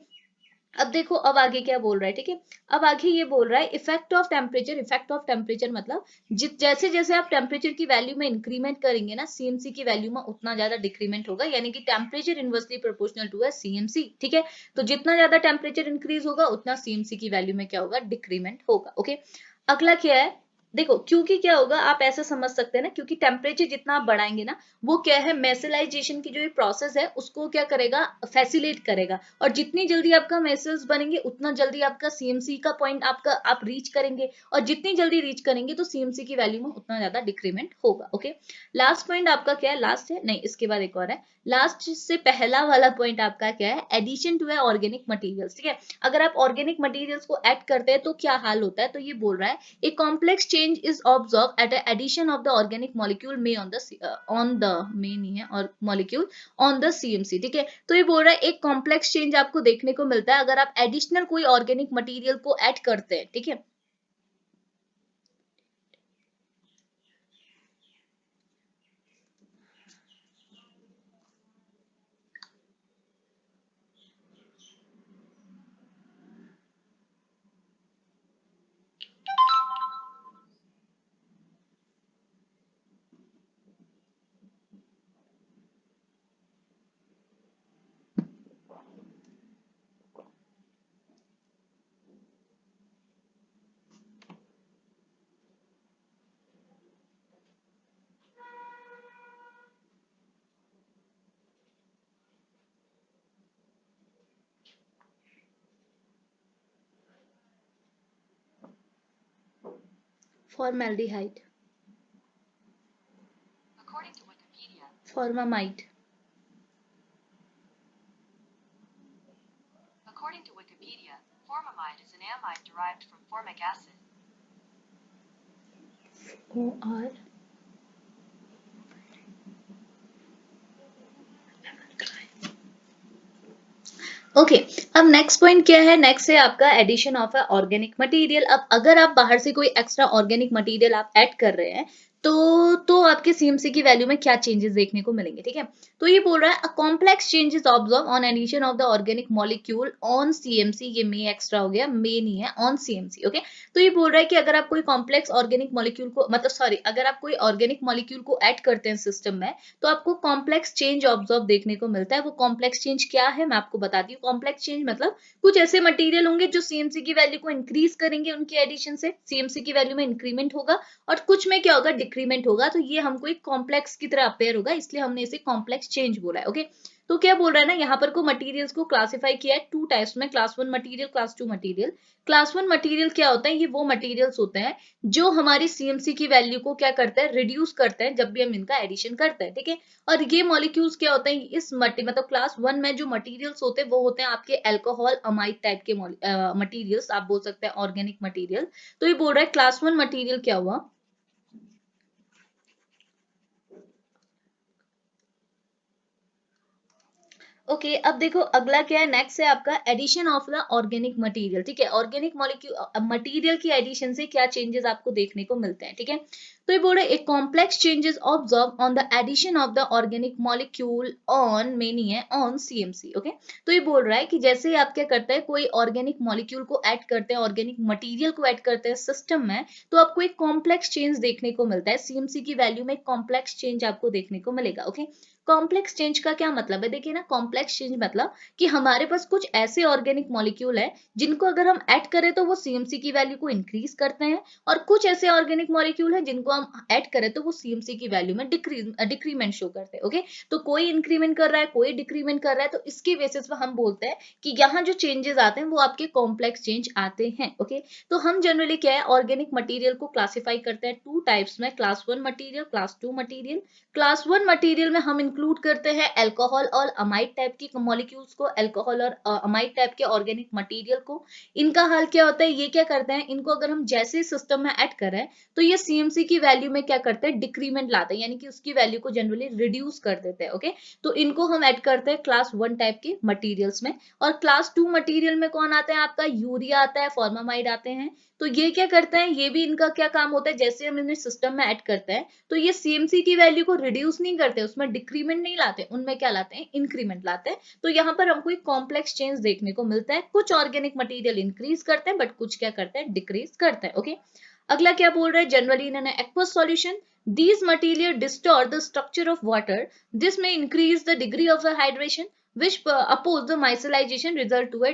अब देखो अब आगे क्या बोल रहा है, ठीक है। अब आगे ये बोल रहा है effect of temperature. Effect of temperature मतलब जैसे जैसे आप टेम्परेचर की वैल्यू में इंक्रीमेंट करेंगे ना, सीएमसी की वैल्यू में उतना ज्यादा डिक्रीमेंट होगा, यानी कि टेम्परेचर इनवर्सली प्रोपोर्शनल टू है सीएमसी, ठीक है। तो जितना ज्यादा टेम्परेचर इंक्रीज होगा उतना सीएमसी की वैल्यू में क्या होगा, डिक्रीमेंट होगा, ओके। अगला क्या है, देखो क्योंकि क्या होगा, आप ऐसा समझ सकते हैं ना, क्योंकि टेम्परेचर जितना आप बढ़ाएंगे ना, वो क्या है, मेसलाइजेशन की जो ये प्रोसेस है उसको क्या करेगा, फैसिलिटेट करेगा। और जितनी जल्दी आपका मेसल्स बनेंगे उतना जल्दी आपका सीएमसी का पॉइंट आपका आप रीच करेंगे, और जितनी जल्दी रीच करेंगे तो सीएमसी की वैल्यू में उतना ज्यादा डिक्रीमेंट होगा, ओके। लास्ट पॉइंट आपका क्या है, लास्ट है नहीं, इसके बाद एक और है। लास्ट से पहला वाला पॉइंट आपका क्या है, एडिशन टू है ऑर्गेनिक मटेरियल्स, ठीक है। अगर आप ऑर्गेनिक मटेरियल्स को ऐड करते हैं तो क्या हाल होता है, तो ये बोल रहा है a complex change is observed at the addition of the organic molecule may on the may नहीं है और molecule on the CMC, ठीक है। तो ये बोल रहा है एक कॉम्प्लेक्स चेंज आपको देखने को मिलता है अगर आप एडिशनल कोई ऑर्गेनिक मटेरियल को ऐड करते हैं, ठीक है। Formaldehyde, According to Wikipedia, formamide, according to Wikipedia, formamide is an amide derived from formic acid. OR okay अब नेक्स्ट पॉइंट क्या है, नेक्स्ट है आपका addition of a organic material. अब अगर आप बाहर से कोई एक्स्ट्रा ऑर्गेनिक मटेरियल आप ऐड कर रहे हैं तो आपके सीएमसी की वैल्यू में क्या चेंजेस देखने को मिलेंगे, ठीक है। तो ये बोल रहा है a complex changes observe on addition of the organic molecule on CMC, ये मे एक्स्ट्रा हो गया, मे नहीं है, ऑन सीएमसी। ओके तो ये बोल रहा है कि अगर आप कोई कॉम्प्लेक्स ऑर्गेनिक मॉलिक्यूल को मतलब सॉरी अगर आप कोई ऑर्गेनिक मॉलिक्यूल को ऐड करते हैं सिस्टम में तो आपको कॉम्प्लेक्स चेंज ऑब्जर्व देखने को मिलता है। वो कॉम्प्लेक्स चेंज क्या है मैं आपको बताती हूँ। कॉम्प्लेक्स चेंज मतलब कुछ ऐसे मटेरियल होंगे जो सीएमसी की वैल्यू को इंक्रीज करेंगे, उनके एडिशन से सीएमसी की वैल्यू में इंक्रीमेंट होगा, और कुछ में क्या होगा, डिक्रीमेंट होगा। तो ये हमको एक कॉम्प्लेक्स की तरह अपेयर होगा, इसलिए हमने इसे कॉम्प्लेक्स चेंज बोला है। ओके तो क्या बोल रहा है ना, यहाँ पर को मटेरियल्स को क्लासिफाई किया है टू टाइप्स में, class 1 material, class 2 material. Class 1 material क्या होता है, ये वो मटेरियल्स होते हैं जो हमारी सीएमसी की वैल्यू को क्या करते हैं, रिड्यूस करते हैं जब भी हम इनका एडिशन करते हैं, ठीक है। और ये मॉलिक्यूल्स क्या होते हैं, इस मतलब क्लास 1 में जो मटेरियल्स होते हैं वो होते हैं आपके अल्कोहल अमाइड टाइप के मटेरियल्स, आप बोल सकते हैं ऑर्गेनिक मटेरियल। तो ये बोल रहा है क्लास 1 मटेरियल क्या हुआ। ओके अब देखो अगला क्या है, नेक्स्ट है आपका addition of the organic material, ठीक है। ऑर्गेनिक मॉलिक्यूल मटेरियल की एडिशन से क्या चेंजेस आपको देखने को मिलते हैं, ठीक है। तो ये बोल रहे एक complex changes observe on the addition of the organic molecule on many है ऑन सीएमसी। ओके तो ये बोल रहा है कि जैसे ही आप क्या करते हैं, कोई ऑर्गेनिक मॉलिक्यूल को ऐड करते हैं, ऑर्गेनिक मटेरियल को ऐड करते हैं सिस्टम में, तो आपको एक कॉम्प्लेक्स चेंज देखने को मिलता है, सीएमसी की वैल्यू में कॉम्प्लेक्स चेंज आपको देखने को मिलेगा। ओके कॉम्प्लेक्स चेंज का क्या मतलब है, देखिए ना, कॉम्प्लेक्स चेंज मतलब कि हमारे पास कुछ ऐसे ऑर्गेनिक मॉलिक्यूल है जिनको अगर हम ऐड करें तो वो सीएमसी की वैल्यू को इंक्रीज करते हैं, और कुछ ऐसे ऑर्गेनिक मॉलिक्यूल है जिनको हम ऐड करें तो वो सीएमसी की वैल्यू में डिक्रीमेंट शो करते हैं। ओके तो कोई इंक्रीमेंट कर रहा है, कोई डिक्रीमेंट कर रहा है, तो इसके बेसिस पर हम बोलते हैं कि यहाँ जो चेंजेस आते हैं वो आपके कॉम्प्लेक्स चेंज आते हैं। ओके तो हम जनरली क्या है, ऑर्गेनिक मटेरियल को क्लासिफाई करते हैं टू टाइप्स में, class 1 material, class 2 material. Class 1 material में हम इंक्लूड करते हैं अल्कोहल और अमाइड टाइप की मॉलिक्यूल्स को, अल्कोहल और अमाइड टाइप के ऑर्गेनिक मटेरियल को। इनका हाल क्या होता है, ये क्या करते हैं, इनको अगर हम जैसे सिस्टम में ऐड करें तो ये सीएमसी की वैल्यू में क्या करते हैं, डिक्रीमेंट लाते हैं, यानी कि उसकी वैल्यू को जनरली रिड्यूस कर देते हैं। ओके तो इनको हम ऐड करते हैं क्लास 1 टाइप के मटेरियल्स में। और क्लास 2 मटेरियल में कौन आता है, आपका यूरिया आता है, फॉर्मामाइड आते हैं। तो ये क्या करते हैं, ये भी इनका क्या काम होता है, जैसे हम इन्हें सिस्टम में ऐड करते हैं तो ये सीएमसी की वैल्यू को रिड्यूस नहीं करते, उसमें डिक्रीमेंट नहीं लाते, उनमें क्या लाते हैं, इंक्रीमेंट लाते हैं। तो यहाँ पर हमको एक कॉम्प्लेक्स चेंज देखने को मिलता है, कुछ ऑर्गेनिक मटेरियल इंक्रीज करते हैं बट कुछ क्या करते हैं, डिक्रीज करते हैं। ओके अगला क्या बोल रहा है, जनरली इन्होंने aqueous solution these material distort the structure of water, this may increase the degree of the hydration which oppose the micellization result to a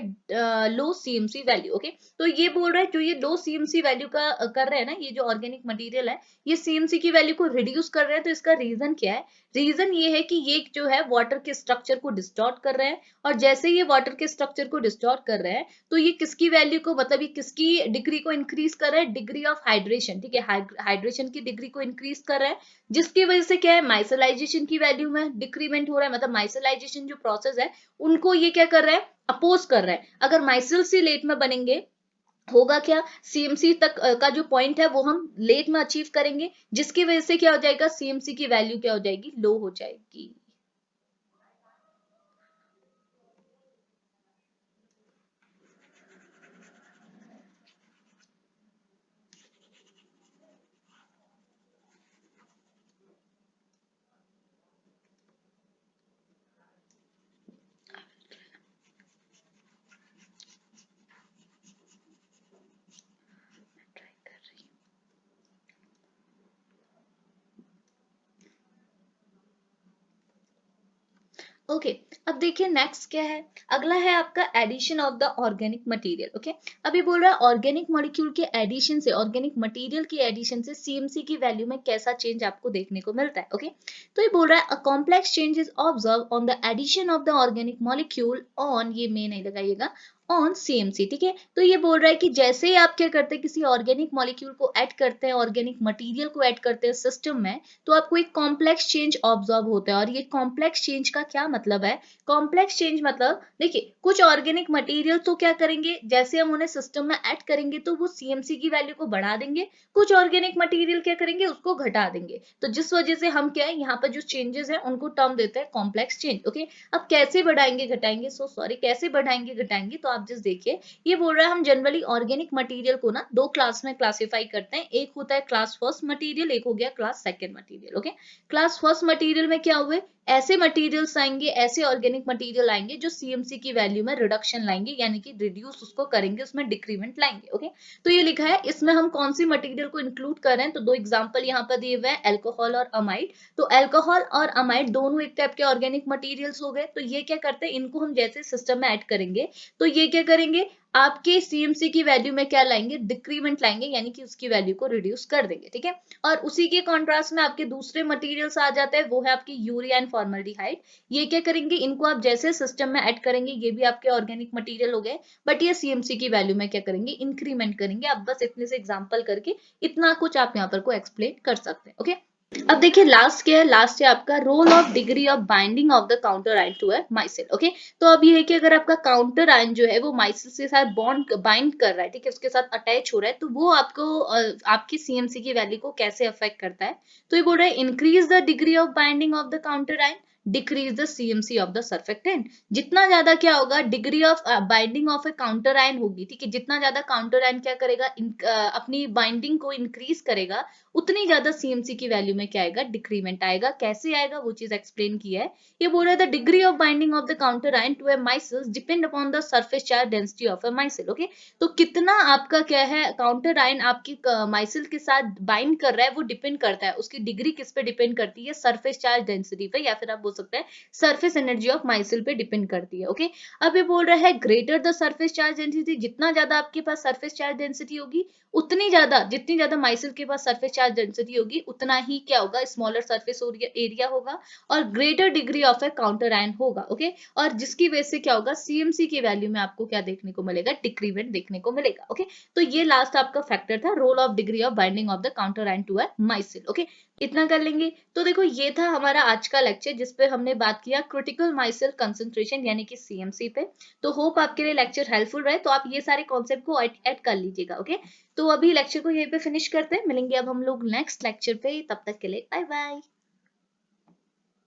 low CMC value। Okay तो ये बोल रहा है जो ये लो CMC वैल्यू का कर रहे हैं ना, ये जो ऑर्गेनिक मटेरियल है ये सीएमसी की वैल्यू को रिड्यूस कर रहे हैं। तो इसका रीजन क्या है, रीजन ये है कि ये जो है वाटर के स्ट्रक्चर को डिस्टॉर्ट कर रहे हैं, और जैसे ये वाटर के स्ट्रक्चर को डिस्टॉर्ट कर रहे हैं तो ये किसकी वैल्यू को, मतलब ये किसकी डिग्री को इंक्रीज कर रहा है, डिग्री ऑफ हाइड्रेशन, ठीक है, हाइड्रेशन की डिग्री को इंक्रीज कर रहा है, जिसकी वजह से क्या है, माइसलाइजेशन की वैल्यू में डिक्रीमेंट हो रहा है, मतलब माइसलाइजेशन जो प्रोसेस है उनको ये क्या कर रहा है, अपोज कर रहा है। अगर माइसल से लेट में बनेंगे होगा क्या, सीएमसी तक का जो पॉइंट है वो हम लेट में अचीव करेंगे, जिसकी वजह से क्या हो जाएगा, सीएमसी की वैल्यू क्या हो जाएगी, लो हो जाएगी। ओके अब देखिए नेक्स्ट क्या है, अगला है आपका addition of the organic material. Okay अभी बोल रहा है ऑर्गेनिक मॉलिक्यूल के एडिशन से, ऑर्गेनिक मटेरियल की एडिशन से सीएमसी की वैल्यू में कैसा चेंज आपको देखने को मिलता है। ओके तो ये बोल रहा है a complex change is observe on the addition of the organic molecule on, ये में नहीं लगाइएगा, ऑन CMC, ठीक है। तो ये बोल रहा है कि जैसे ही आप क्या करते हैं, किसी ऑर्गेनिक मॉलिक्यूल को ऐड करते हैं, ऑर्गेनिक मटेरियल को ऐड करते हैं सिस्टम में, तो आपको एक कॉम्प्लेक्स चेंज ऑब्जर्व होता है। और ये कॉम्प्लेक्स चेंज का क्या मतलब है? कॉम्प्लेक्स चेंज मतलब देखिए, कुछ ऑर्गेनिक मटेरियल तो क्या करेंगे, जैसे हम उन्हें सिस्टम में ऐड करेंगे तो वो CMC की वैल्यू को बढ़ा देंगे, कुछ ऑर्गेनिक मटेरियल क्या करेंगे, उसको घटा देंगे। तो जिस वजह से हम क्या है, यहाँ पर जो चेंजेस है उनको टर्म देते हैं कॉम्प्लेक्स चेंज। ओके, अब कैसे बढ़ाएंगे घटाएंगे, सो सॉरी, कैसे बढ़ाएंगे घटाएंगे, तो आप जस्ट देखिए, ये बोल रहा है हम जनरली ऑर्गेनिक मटेरियल को ना दो क्लास में क्लासिफाई करते हैं। एक होता है क्लास फर्स्ट मटेरियल, एक हो गया class second material. Okay, class first material में क्या हुए, ऐसे मटेरियल्स आएंगे, ऐसे ऑर्गेनिक मटेरियल आएंगे जो CMC की वैल्यू में रिडक्शन लाएंगे, यानी कि रिड्यूस उसको करेंगे, उसमें डिक्रीमेंट लाएंगे। ओके, तो ये लिखा है, इसमें हम कौन सी मटेरियल को इंक्लूड कर रहे हैं, तो दो एग्जांपल यहाँ पर दिए हुए हैं, अल्कोहल और अमाइड। तो अल्कोहल और अमाइड दोनों एक टाइप के ऑर्गेनिक मटेरियल्स हो गए। तो ये क्या करते हैं, इनको हम जैसे सिस्टम में ऐड करेंगे तो ये क्या करेंगे, आपके CMC की वैल्यू में क्या लाएंगे, डिक्रीमेंट लाएंगे, यानी कि उसकी वैल्यू को रिड्यूस कर देंगे। ठीक है, और उसी के कॉन्ट्रास्ट में आपके दूसरे मटेरियल्स आ जाते हैं, वो है आपकी यूरिया एंड फॉर्मल्डिहाइड। ये क्या करेंगे, इनको आप जैसे सिस्टम में ऐड करेंगे, ये भी आपके ऑर्गेनिक मटेरियल हो गए, बट ये CMC की वैल्यू में क्या करेंगे, इंक्रीमेंट करेंगे। आप बस इतने से एग्जांपल करके इतना कुछ आप यहाँ पर को एक्सप्लेन कर सकते हैं। ओके, अब देखिए लास्ट क्या है, लास्ट है आपका role of degree of binding of the counter ion to a micelle. Okay, तो अब ये है कि अगर आपका काउंटर आयन जो है वो माइसिल के साथ बॉन्ड बाइंड कर रहा है, ठीक है, उसके साथ अटैच हो रहा है, तो वो आपको आपकी CMC की वैल्यू को कैसे अफेक्ट करता है। तो ये बोल रहा है increase the degree of binding of the counter ion, decrease the CMC of the surfactant. जितना ज्यादा क्या होगा, degree of binding of A counter ion होगी, ठीक है, जितना ज्यादा काउंटर आयन क्या करेगा, अपनी बाइंडिंग को इंक्रीज करेगा, उतनी ज्यादा CMC की वैल्यू में क्या आएगा, डिक्रीमेंट आएगा। कैसे आएगा वो चीज एक्सप्लेन किया है। ये बोल रहा है the degree of binding of the counter ion to a micelle depend upon the surface charge density of a micelle. Okay, तो कितना आपका क्या है, काउंटर आयन आपकी माइसिल के साथ बाइंड कर रहा है, वो डिपेंड करता है, उसकी डिग्री किस पे डिपेंड करती है, सरफेस चार्ज डेंसिटी पे, या फिर आप बोल सकते हैं सरफेस एनर्जी ऑफ माइसिल पे डिपेंड करती है। ओके, अब ये बोल रहा है greater the surface charge density, जितना ज्यादा आपके पास सरफेस चार्ज डेंसिटी होगी, उतनी ज्यादा, जितनी ज्यादा माइसिल के पास सरफेस चार्ज डेंसिटी होगी, उतना ही क्या होगा, स्मॉलर सरफेस एरिया होगा, और greater degree of A counter ion होगा। ओके, और जिसकी वजह से क्या होगा, CMC की वैल्यू में आपको क्या देखने को मिलेगा, डिक्रीमेंट देखने को मिलेगा। ओके, तो ये लास्ट आपका फैक्टर था, role of degree of binding of the counter ion to a micelle. Okay, इतना कर लेंगे। तो देखो ये था हमारा आज का लेक्चर, जिसपे हमने बात किया क्रिटिकल माइसिल कंसंट्रेशन यानी कि CMC पे। तो होप आपके लिए लेक्चर हेल्पफुल रहे, तो आप ये सारे कॉन्सेप्ट को ऐड कर लीजिएगा। ओके, तो अभी लेक्चर को यहीं पे फिनिश करते हैं, मिलेंगे अब हम लोग नेक्स्ट लेक्चर पे, तब तक के लिए बाय बाय।